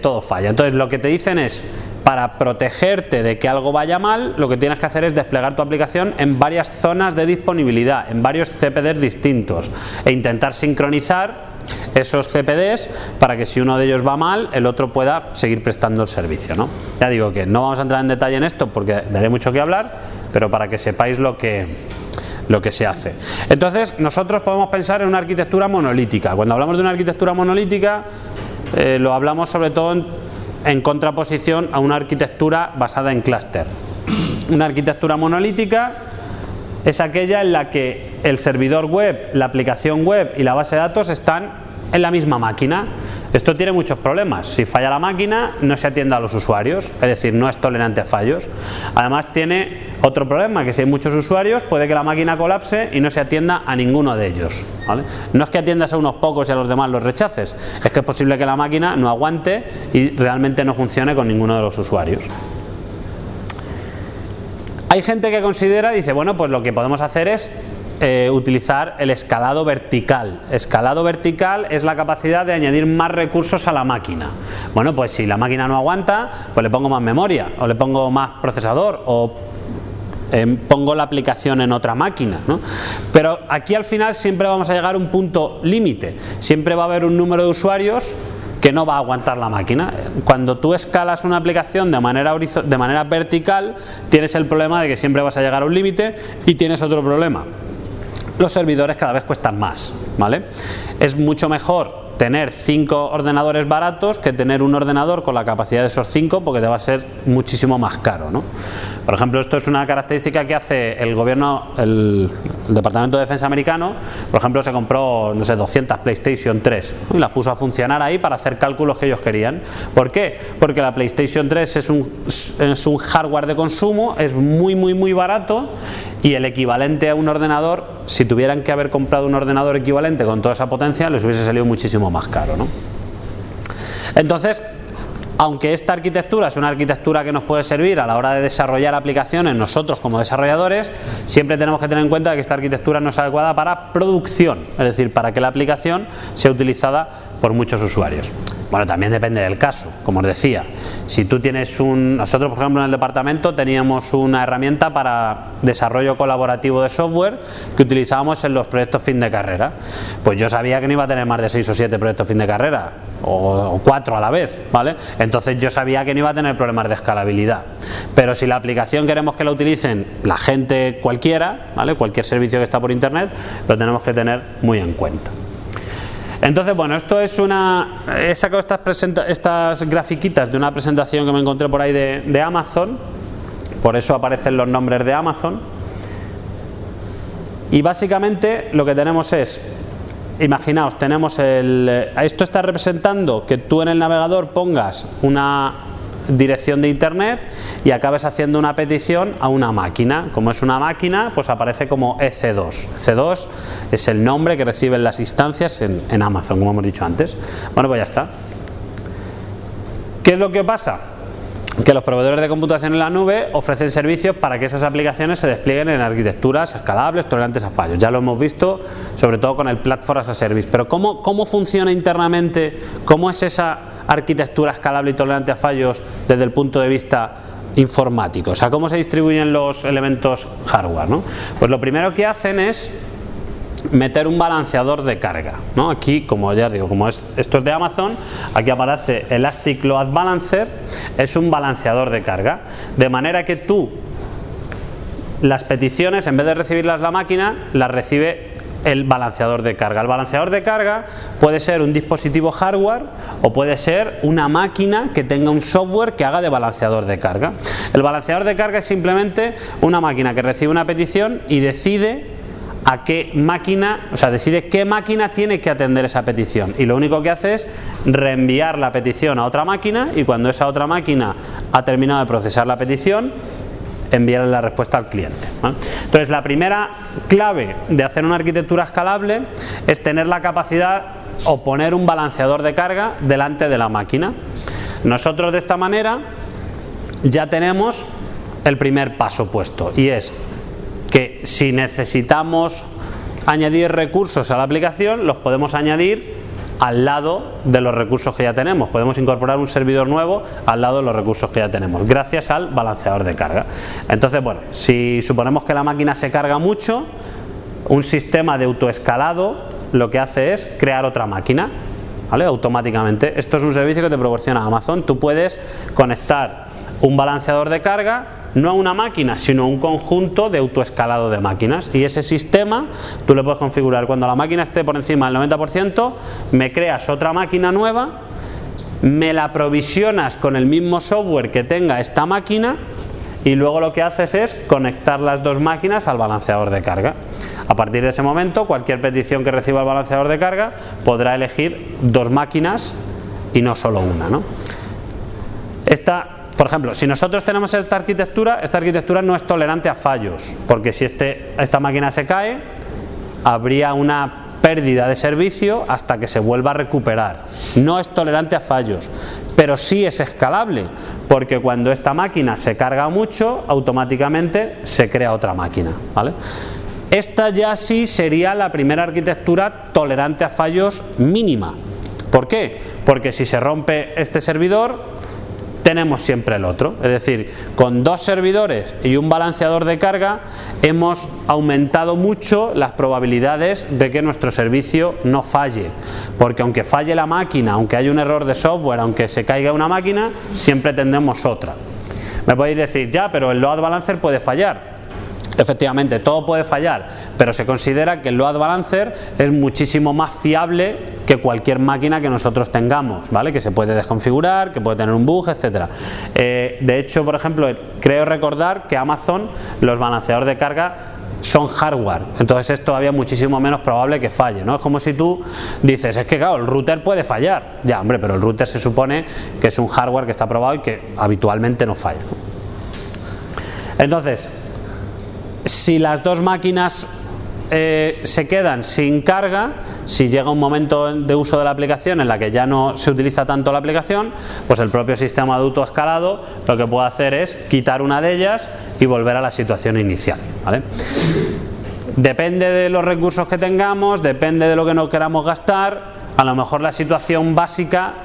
todo falla. Entonces lo que te dicen es, para protegerte de que algo vaya mal, lo que tienes que hacer es desplegar tu aplicación en varias zonas de disponibilidad, en varios CPDs distintos, e intentar sincronizar esos CPDs para que si uno de ellos va mal, el otro pueda seguir prestando el servicio, ¿no? Ya digo que no vamos a entrar en detalle en esto porque daré mucho que hablar, pero para que sepáis lo que se hace. Entonces, nosotros podemos pensar en una arquitectura monolítica. Cuando hablamos de una arquitectura monolítica, lo hablamos sobre todo en contraposición a una arquitectura basada en clúster. Una arquitectura monolítica es aquella en la que el servidor web, la aplicación web y la base de datos están en la misma máquina. Esto tiene muchos problemas. Si falla la máquina, no se atiende a los usuarios, es decir, no es tolerante a fallos. Además tiene otro problema, que si hay muchos usuarios, puede que la máquina colapse y no se atienda a ninguno de ellos, ¿vale? No es que atiendas a unos pocos y a los demás los rechaces, es que es posible que la máquina no aguante y realmente no funcione con ninguno de los usuarios. Hay gente que considera, dice, bueno, pues lo que podemos hacer es utilizar el escalado vertical. Escalado vertical es la capacidad de añadir más recursos a la máquina. Bueno, pues si la máquina no aguanta, pues le pongo más memoria, o le pongo más procesador, o pongo la aplicación en otra máquina, ¿no? Pero aquí al final siempre vamos a llegar a un punto límite. Siempre va a haber un número de usuarios que no va a aguantar la máquina. Cuando tú escalas una aplicación de manera vertical, tienes el problema de que siempre vas a llegar a un límite y tienes otro problema. Los servidores cada vez cuestan más, ¿vale? Es mucho mejor tener 5 ordenadores baratos que tener un ordenador con la capacidad de esos 5, porque te va a ser muchísimo más caro, ¿no? Por ejemplo, esto es una característica que hace el gobierno, el Departamento de Defensa americano. Por ejemplo, se compró, no sé, 200 PlayStation 3 y las puso a funcionar ahí para hacer cálculos que ellos querían. ¿Por qué? Porque la PlayStation 3 es un hardware de consumo, es muy barato, y el equivalente a un ordenador, si tuvieran que haber comprado un ordenador equivalente con toda esa potencia, les hubiese salido muchísimo más caro, ¿no? Entonces, aunque esta arquitectura es una arquitectura que nos puede servir a la hora de desarrollar aplicaciones nosotros como desarrolladores, siempre tenemos que tener en cuenta que esta arquitectura no es adecuada para producción, es decir, para que la aplicación sea utilizada por muchos usuarios. Bueno, también depende del caso, como os decía. Si tú tienes nosotros, por ejemplo, en el departamento teníamos una herramienta para desarrollo colaborativo de software que utilizábamos en los proyectos fin de carrera. Pues yo sabía que no iba a tener más de 6 o 7 proyectos fin de carrera, o 4 a la vez, ¿vale? Entonces yo sabía que no iba a tener problemas de escalabilidad. Pero si la aplicación queremos que la utilicen la gente cualquiera, ¿vale? Cualquier servicio que está por internet, lo tenemos que tener muy en cuenta. Entonces, bueno, esto es he sacado estas grafiquitas de una presentación que me encontré por ahí de Amazon, por eso aparecen los nombres de Amazon. Y básicamente lo que tenemos es, imaginaos, tenemos esto está representando que tú en el navegador pongas una dirección de internet y acabes haciendo una petición a una máquina. Como es una máquina, pues aparece como EC2. EC2 es el nombre que reciben las instancias en Amazon, como hemos dicho antes. Bueno, pues ya está. ¿Qué es lo que pasa? Que los proveedores de computación en la nube ofrecen servicios para que esas aplicaciones se desplieguen en arquitecturas escalables, tolerantes a fallos. Ya lo hemos visto, sobre todo con el Platform as a Service. Pero ¿cómo funciona internamente? ¿Cómo es esa arquitectura escalable y tolerante a fallos desde el punto de vista informático? O sea, ¿cómo se distribuyen los elementos hardware, ¿no? Pues lo primero que hacen es meter un balanceador de carga, ¿no? Aquí, como ya digo, esto es de Amazon, aquí aparece Elastic Load Balancer, es un balanceador de carga, de manera que tú las peticiones, en vez de recibirlas la máquina, las recibe el balanceador de carga. El balanceador de carga puede ser un dispositivo hardware o puede ser una máquina que tenga un software que haga de balanceador de carga. El balanceador de carga es simplemente una máquina que recibe una petición y decide a qué máquina, o sea, decide qué máquina tiene que atender esa petición, y lo único que hace es reenviar la petición a otra máquina, y cuando esa otra máquina ha terminado de procesar la petición, enviarle la respuesta al cliente, ¿vale? Entonces, la primera clave de hacer una arquitectura escalable es tener la capacidad o poner un balanceador de carga delante de la máquina. Nosotros de esta manera ya tenemos el primer paso puesto, y es que si necesitamos añadir recursos a la aplicación, los podemos añadir al lado de los recursos que ya tenemos. Podemos incorporar un servidor nuevo al lado de los recursos que ya tenemos, gracias al balanceador de carga. Entonces, bueno, si suponemos que la máquina se carga mucho, un sistema de autoescalado lo que hace es crear otra máquina, ¿vale? Automáticamente. Esto es un servicio que te proporciona Amazon. Tú puedes conectar un balanceador de carga no a una máquina, sino a un conjunto de autoescalado de máquinas, y ese sistema tú le puedes configurar: cuando la máquina esté por encima del 90%, me creas otra máquina nueva, me la provisionas con el mismo software que tenga esta máquina, y luego lo que haces es conectar las dos máquinas al balanceador de carga. A partir de ese momento, cualquier petición que reciba el balanceador de carga podrá elegir dos máquinas y no solo una, ¿no? Por ejemplo, si nosotros tenemos esta arquitectura no es tolerante a fallos, porque si esta máquina se cae, habría una pérdida de servicio hasta que se vuelva a recuperar. No es tolerante a fallos, pero sí es escalable, porque cuando esta máquina se carga mucho, automáticamente se crea otra máquina, ¿vale? Esta ya sí sería la primera arquitectura tolerante a fallos mínima. ¿Por qué? Porque si se rompe este servidor, tenemos siempre el otro. Es decir, con dos servidores y un balanceador de carga hemos aumentado mucho las probabilidades de que nuestro servicio no falle, porque aunque falle la máquina, aunque haya un error de software, aunque se caiga una máquina, siempre tendremos otra. Me podéis decir: ya, pero el load balancer puede fallar. Efectivamente, todo puede fallar, pero se considera que el load balancer es muchísimo más fiable que cualquier máquina que nosotros tengamos, ¿vale? Que se puede desconfigurar, que puede tener un bug, etcétera. De hecho, por ejemplo, creo recordar que Amazon, los balanceadores de carga son hardware, entonces es todavía muchísimo menos probable que falle, ¿no? Es como si tú dices: es que claro, el router puede fallar. Ya, hombre, pero el router se supone que es un hardware que está probado y que habitualmente no falla, ¿no? Entonces, si las dos máquinas se quedan sin carga, si llega un momento de uso de la aplicación en la que ya no se utiliza tanto la aplicación, pues el propio sistema de autoescalado lo que puede hacer es quitar una de ellas y volver a la situación inicial, ¿vale? Depende de los recursos que tengamos, depende de lo que no queramos gastar. A lo mejor la situación básica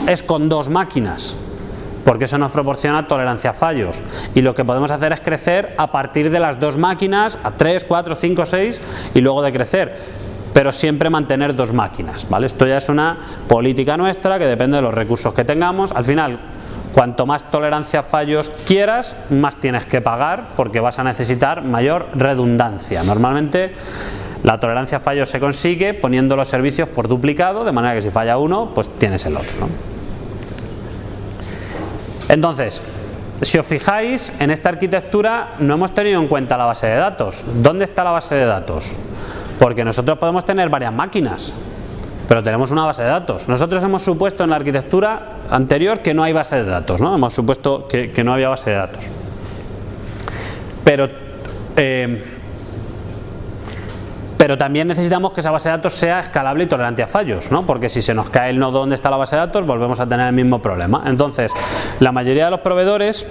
es con dos máquinas, porque eso nos proporciona tolerancia a fallos, y lo que podemos hacer es crecer a partir de las dos máquinas a 3, 4, 5, 6 y luego decrecer, pero siempre mantener dos máquinas, ¿vale? Esto ya es una política nuestra que depende de los recursos que tengamos. Al final, cuanto más tolerancia a fallos quieras, más tienes que pagar, porque vas a necesitar mayor redundancia. Normalmente la tolerancia a fallos se consigue poniendo los servicios por duplicado, de manera que si falla uno, pues tienes el otro, ¿no? Entonces, si os fijáis, en esta arquitectura no hemos tenido en cuenta la base de datos. ¿Dónde está la base de datos? Porque nosotros podemos tener varias máquinas, pero tenemos una base de datos. Nosotros hemos supuesto en la arquitectura anterior que no hay base de datos, ¿no? Hemos supuesto que no había base de datos. Pero también necesitamos que esa base de datos sea escalable y tolerante a fallos, ¿no? Porque si se nos cae el nodo donde está la base de datos, volvemos a tener el mismo problema. Entonces, la mayoría de los proveedores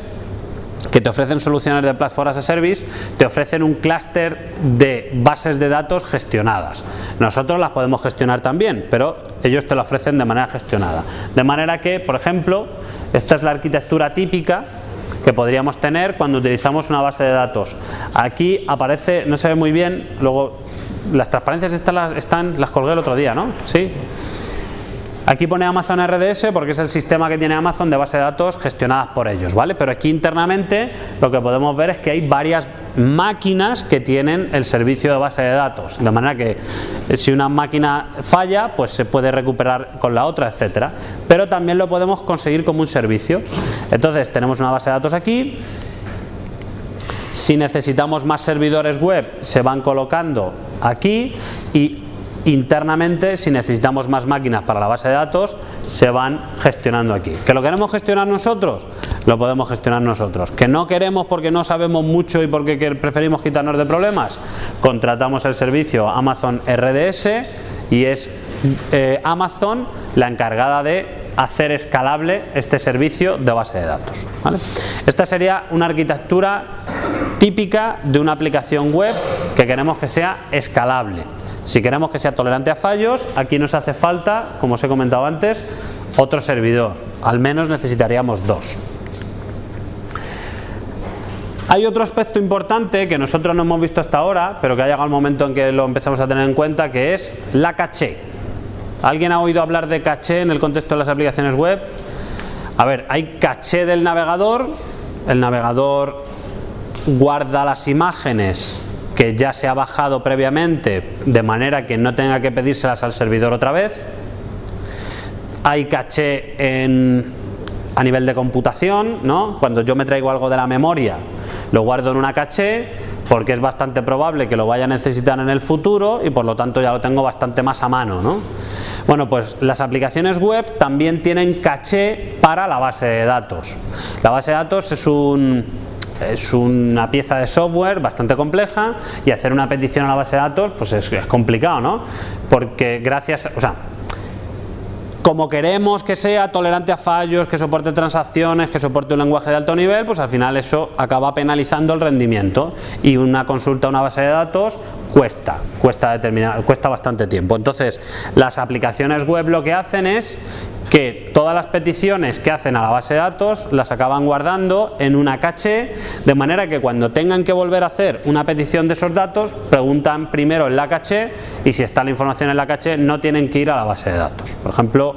que te ofrecen soluciones de Platform as a Service te ofrecen un clúster de bases de datos gestionadas. Nosotros las podemos gestionar también, pero ellos te lo ofrecen de manera gestionada. De manera que, por ejemplo, esta es la arquitectura típica que podríamos tener cuando utilizamos una base de datos. Aquí aparece, no se ve muy bien, luego las transparencias las colgué el otro día, ¿no? Sí. Aquí pone Amazon RDS porque es el sistema que tiene Amazon de base de datos gestionadas por ellos, ¿vale? Pero aquí internamente lo que podemos ver es que hay varias máquinas que tienen el servicio de base de datos, de manera que si una máquina falla, pues se puede recuperar con la otra, etcétera. Pero también lo podemos conseguir como un servicio. Entonces tenemos una base de datos aquí. Si necesitamos más servidores web, se van colocando aquí, y internamente, si necesitamos más máquinas para la base de datos, se van gestionando aquí. ¿Que lo queremos gestionar nosotros? Lo podemos gestionar nosotros. ¿Que no queremos porque no sabemos mucho y porque preferimos quitarnos de problemas? Contratamos el servicio Amazon RDS y es Amazon la encargada de hacer escalable este servicio de base de datos, ¿vale? Esta sería una arquitectura típica de una aplicación web que queremos que sea escalable. Si queremos que sea tolerante a fallos, aquí nos hace falta, como os he comentado antes, otro servidor. Al menos necesitaríamos 2. Hay otro aspecto importante que nosotros no hemos visto hasta ahora, pero que ha llegado el momento en que lo empezamos a tener en cuenta, que es la caché. ¿Alguien ha oído hablar de caché en el contexto de las aplicaciones web? A ver, hay caché del navegador. El navegador guarda las imágenes que ya se ha bajado previamente, de manera que no tenga que pedírselas al servidor otra vez. Hay caché a nivel de computación, ¿no? Cuando yo me traigo algo de la memoria, lo guardo en una caché, porque es bastante probable que lo vaya a necesitar en el futuro y por lo tanto ya lo tengo bastante más a mano, ¿no? Bueno, pues las aplicaciones web también tienen caché para la base de datos. La base de datos es una pieza de software bastante compleja, y hacer una petición a la base de datos pues es complicado, ¿no? Porque como queremos que sea tolerante a fallos, que soporte transacciones, que soporte un lenguaje de alto nivel, pues al final eso acaba penalizando el rendimiento, y una consulta a una base de datos cuesta bastante tiempo. Entonces las aplicaciones web lo que hacen es que todas las peticiones que hacen a la base de datos las acaban guardando en una caché, de manera que cuando tengan que volver a hacer una petición de esos datos, preguntan primero en la caché, y si está la información en la caché no tienen que ir a la base de datos. Por ejemplo,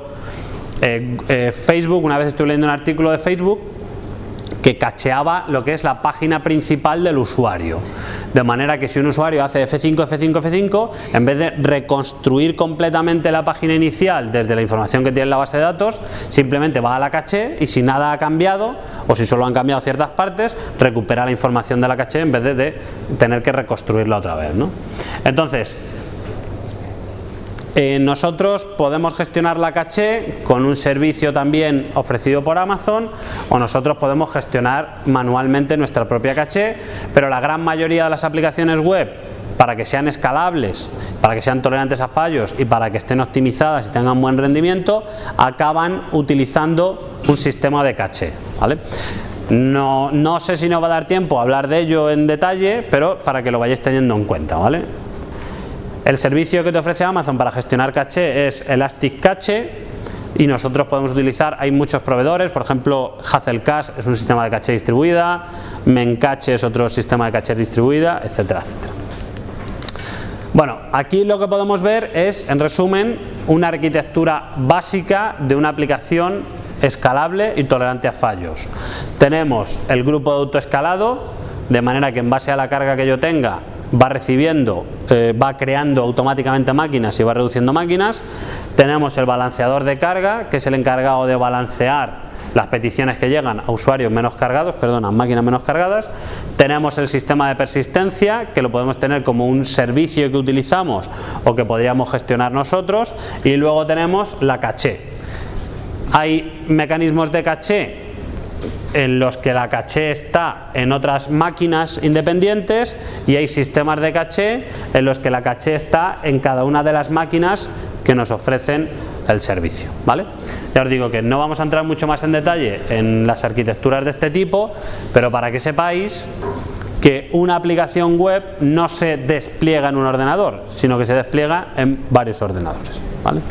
Facebook, una vez estuve leyendo un artículo de Facebook que cacheaba lo que es la página principal del usuario, de manera que si un usuario hace F5, en vez de reconstruir completamente la página inicial desde la información que tiene en la base de datos, simplemente va a la caché, y si nada ha cambiado, o si solo han cambiado ciertas partes, recupera la información de la caché en vez de tener que reconstruirla otra vez, ¿no? Entonces, nosotros podemos gestionar la caché con un servicio también ofrecido por Amazon, o nosotros podemos gestionar manualmente nuestra propia caché, pero la gran mayoría de las aplicaciones web, para que sean escalables, para que sean tolerantes a fallos y para que estén optimizadas y tengan buen rendimiento, acaban utilizando un sistema de caché, ¿vale? No sé si nos va a dar tiempo a hablar de ello en detalle, pero para que lo vayáis teniendo en cuenta, ¿vale? El servicio que te ofrece Amazon para gestionar caché es Elastic Cache, y nosotros podemos utilizar, hay muchos proveedores, por ejemplo Hazelcache es un sistema de caché distribuida, Memcache es otro sistema de caché distribuida, etcétera, etcétera. Bueno, aquí lo que podemos ver es, en resumen, una arquitectura básica de una aplicación escalable y tolerante a fallos. Tenemos el grupo de autoescalado, de manera que en base a la carga que yo tenga va creando automáticamente máquinas y va reduciendo máquinas. Tenemos el balanceador de carga, que es el encargado de balancear las peticiones que llegan a usuarios menos cargados, a máquinas menos cargadas. Tenemos el sistema de persistencia, que lo podemos tener como un servicio que utilizamos o que podríamos gestionar nosotros, y luego tenemos la caché. Hay mecanismos de caché en los que la caché está en otras máquinas independientes, y hay sistemas de caché en los que la caché está en cada una de las máquinas que nos ofrecen el servicio, ¿vale? Ya os digo que no vamos a entrar mucho más en detalle en las arquitecturas de este tipo, pero para que sepáis que una aplicación web no se despliega en un ordenador, sino que se despliega en varios ordenadores, ¿vale?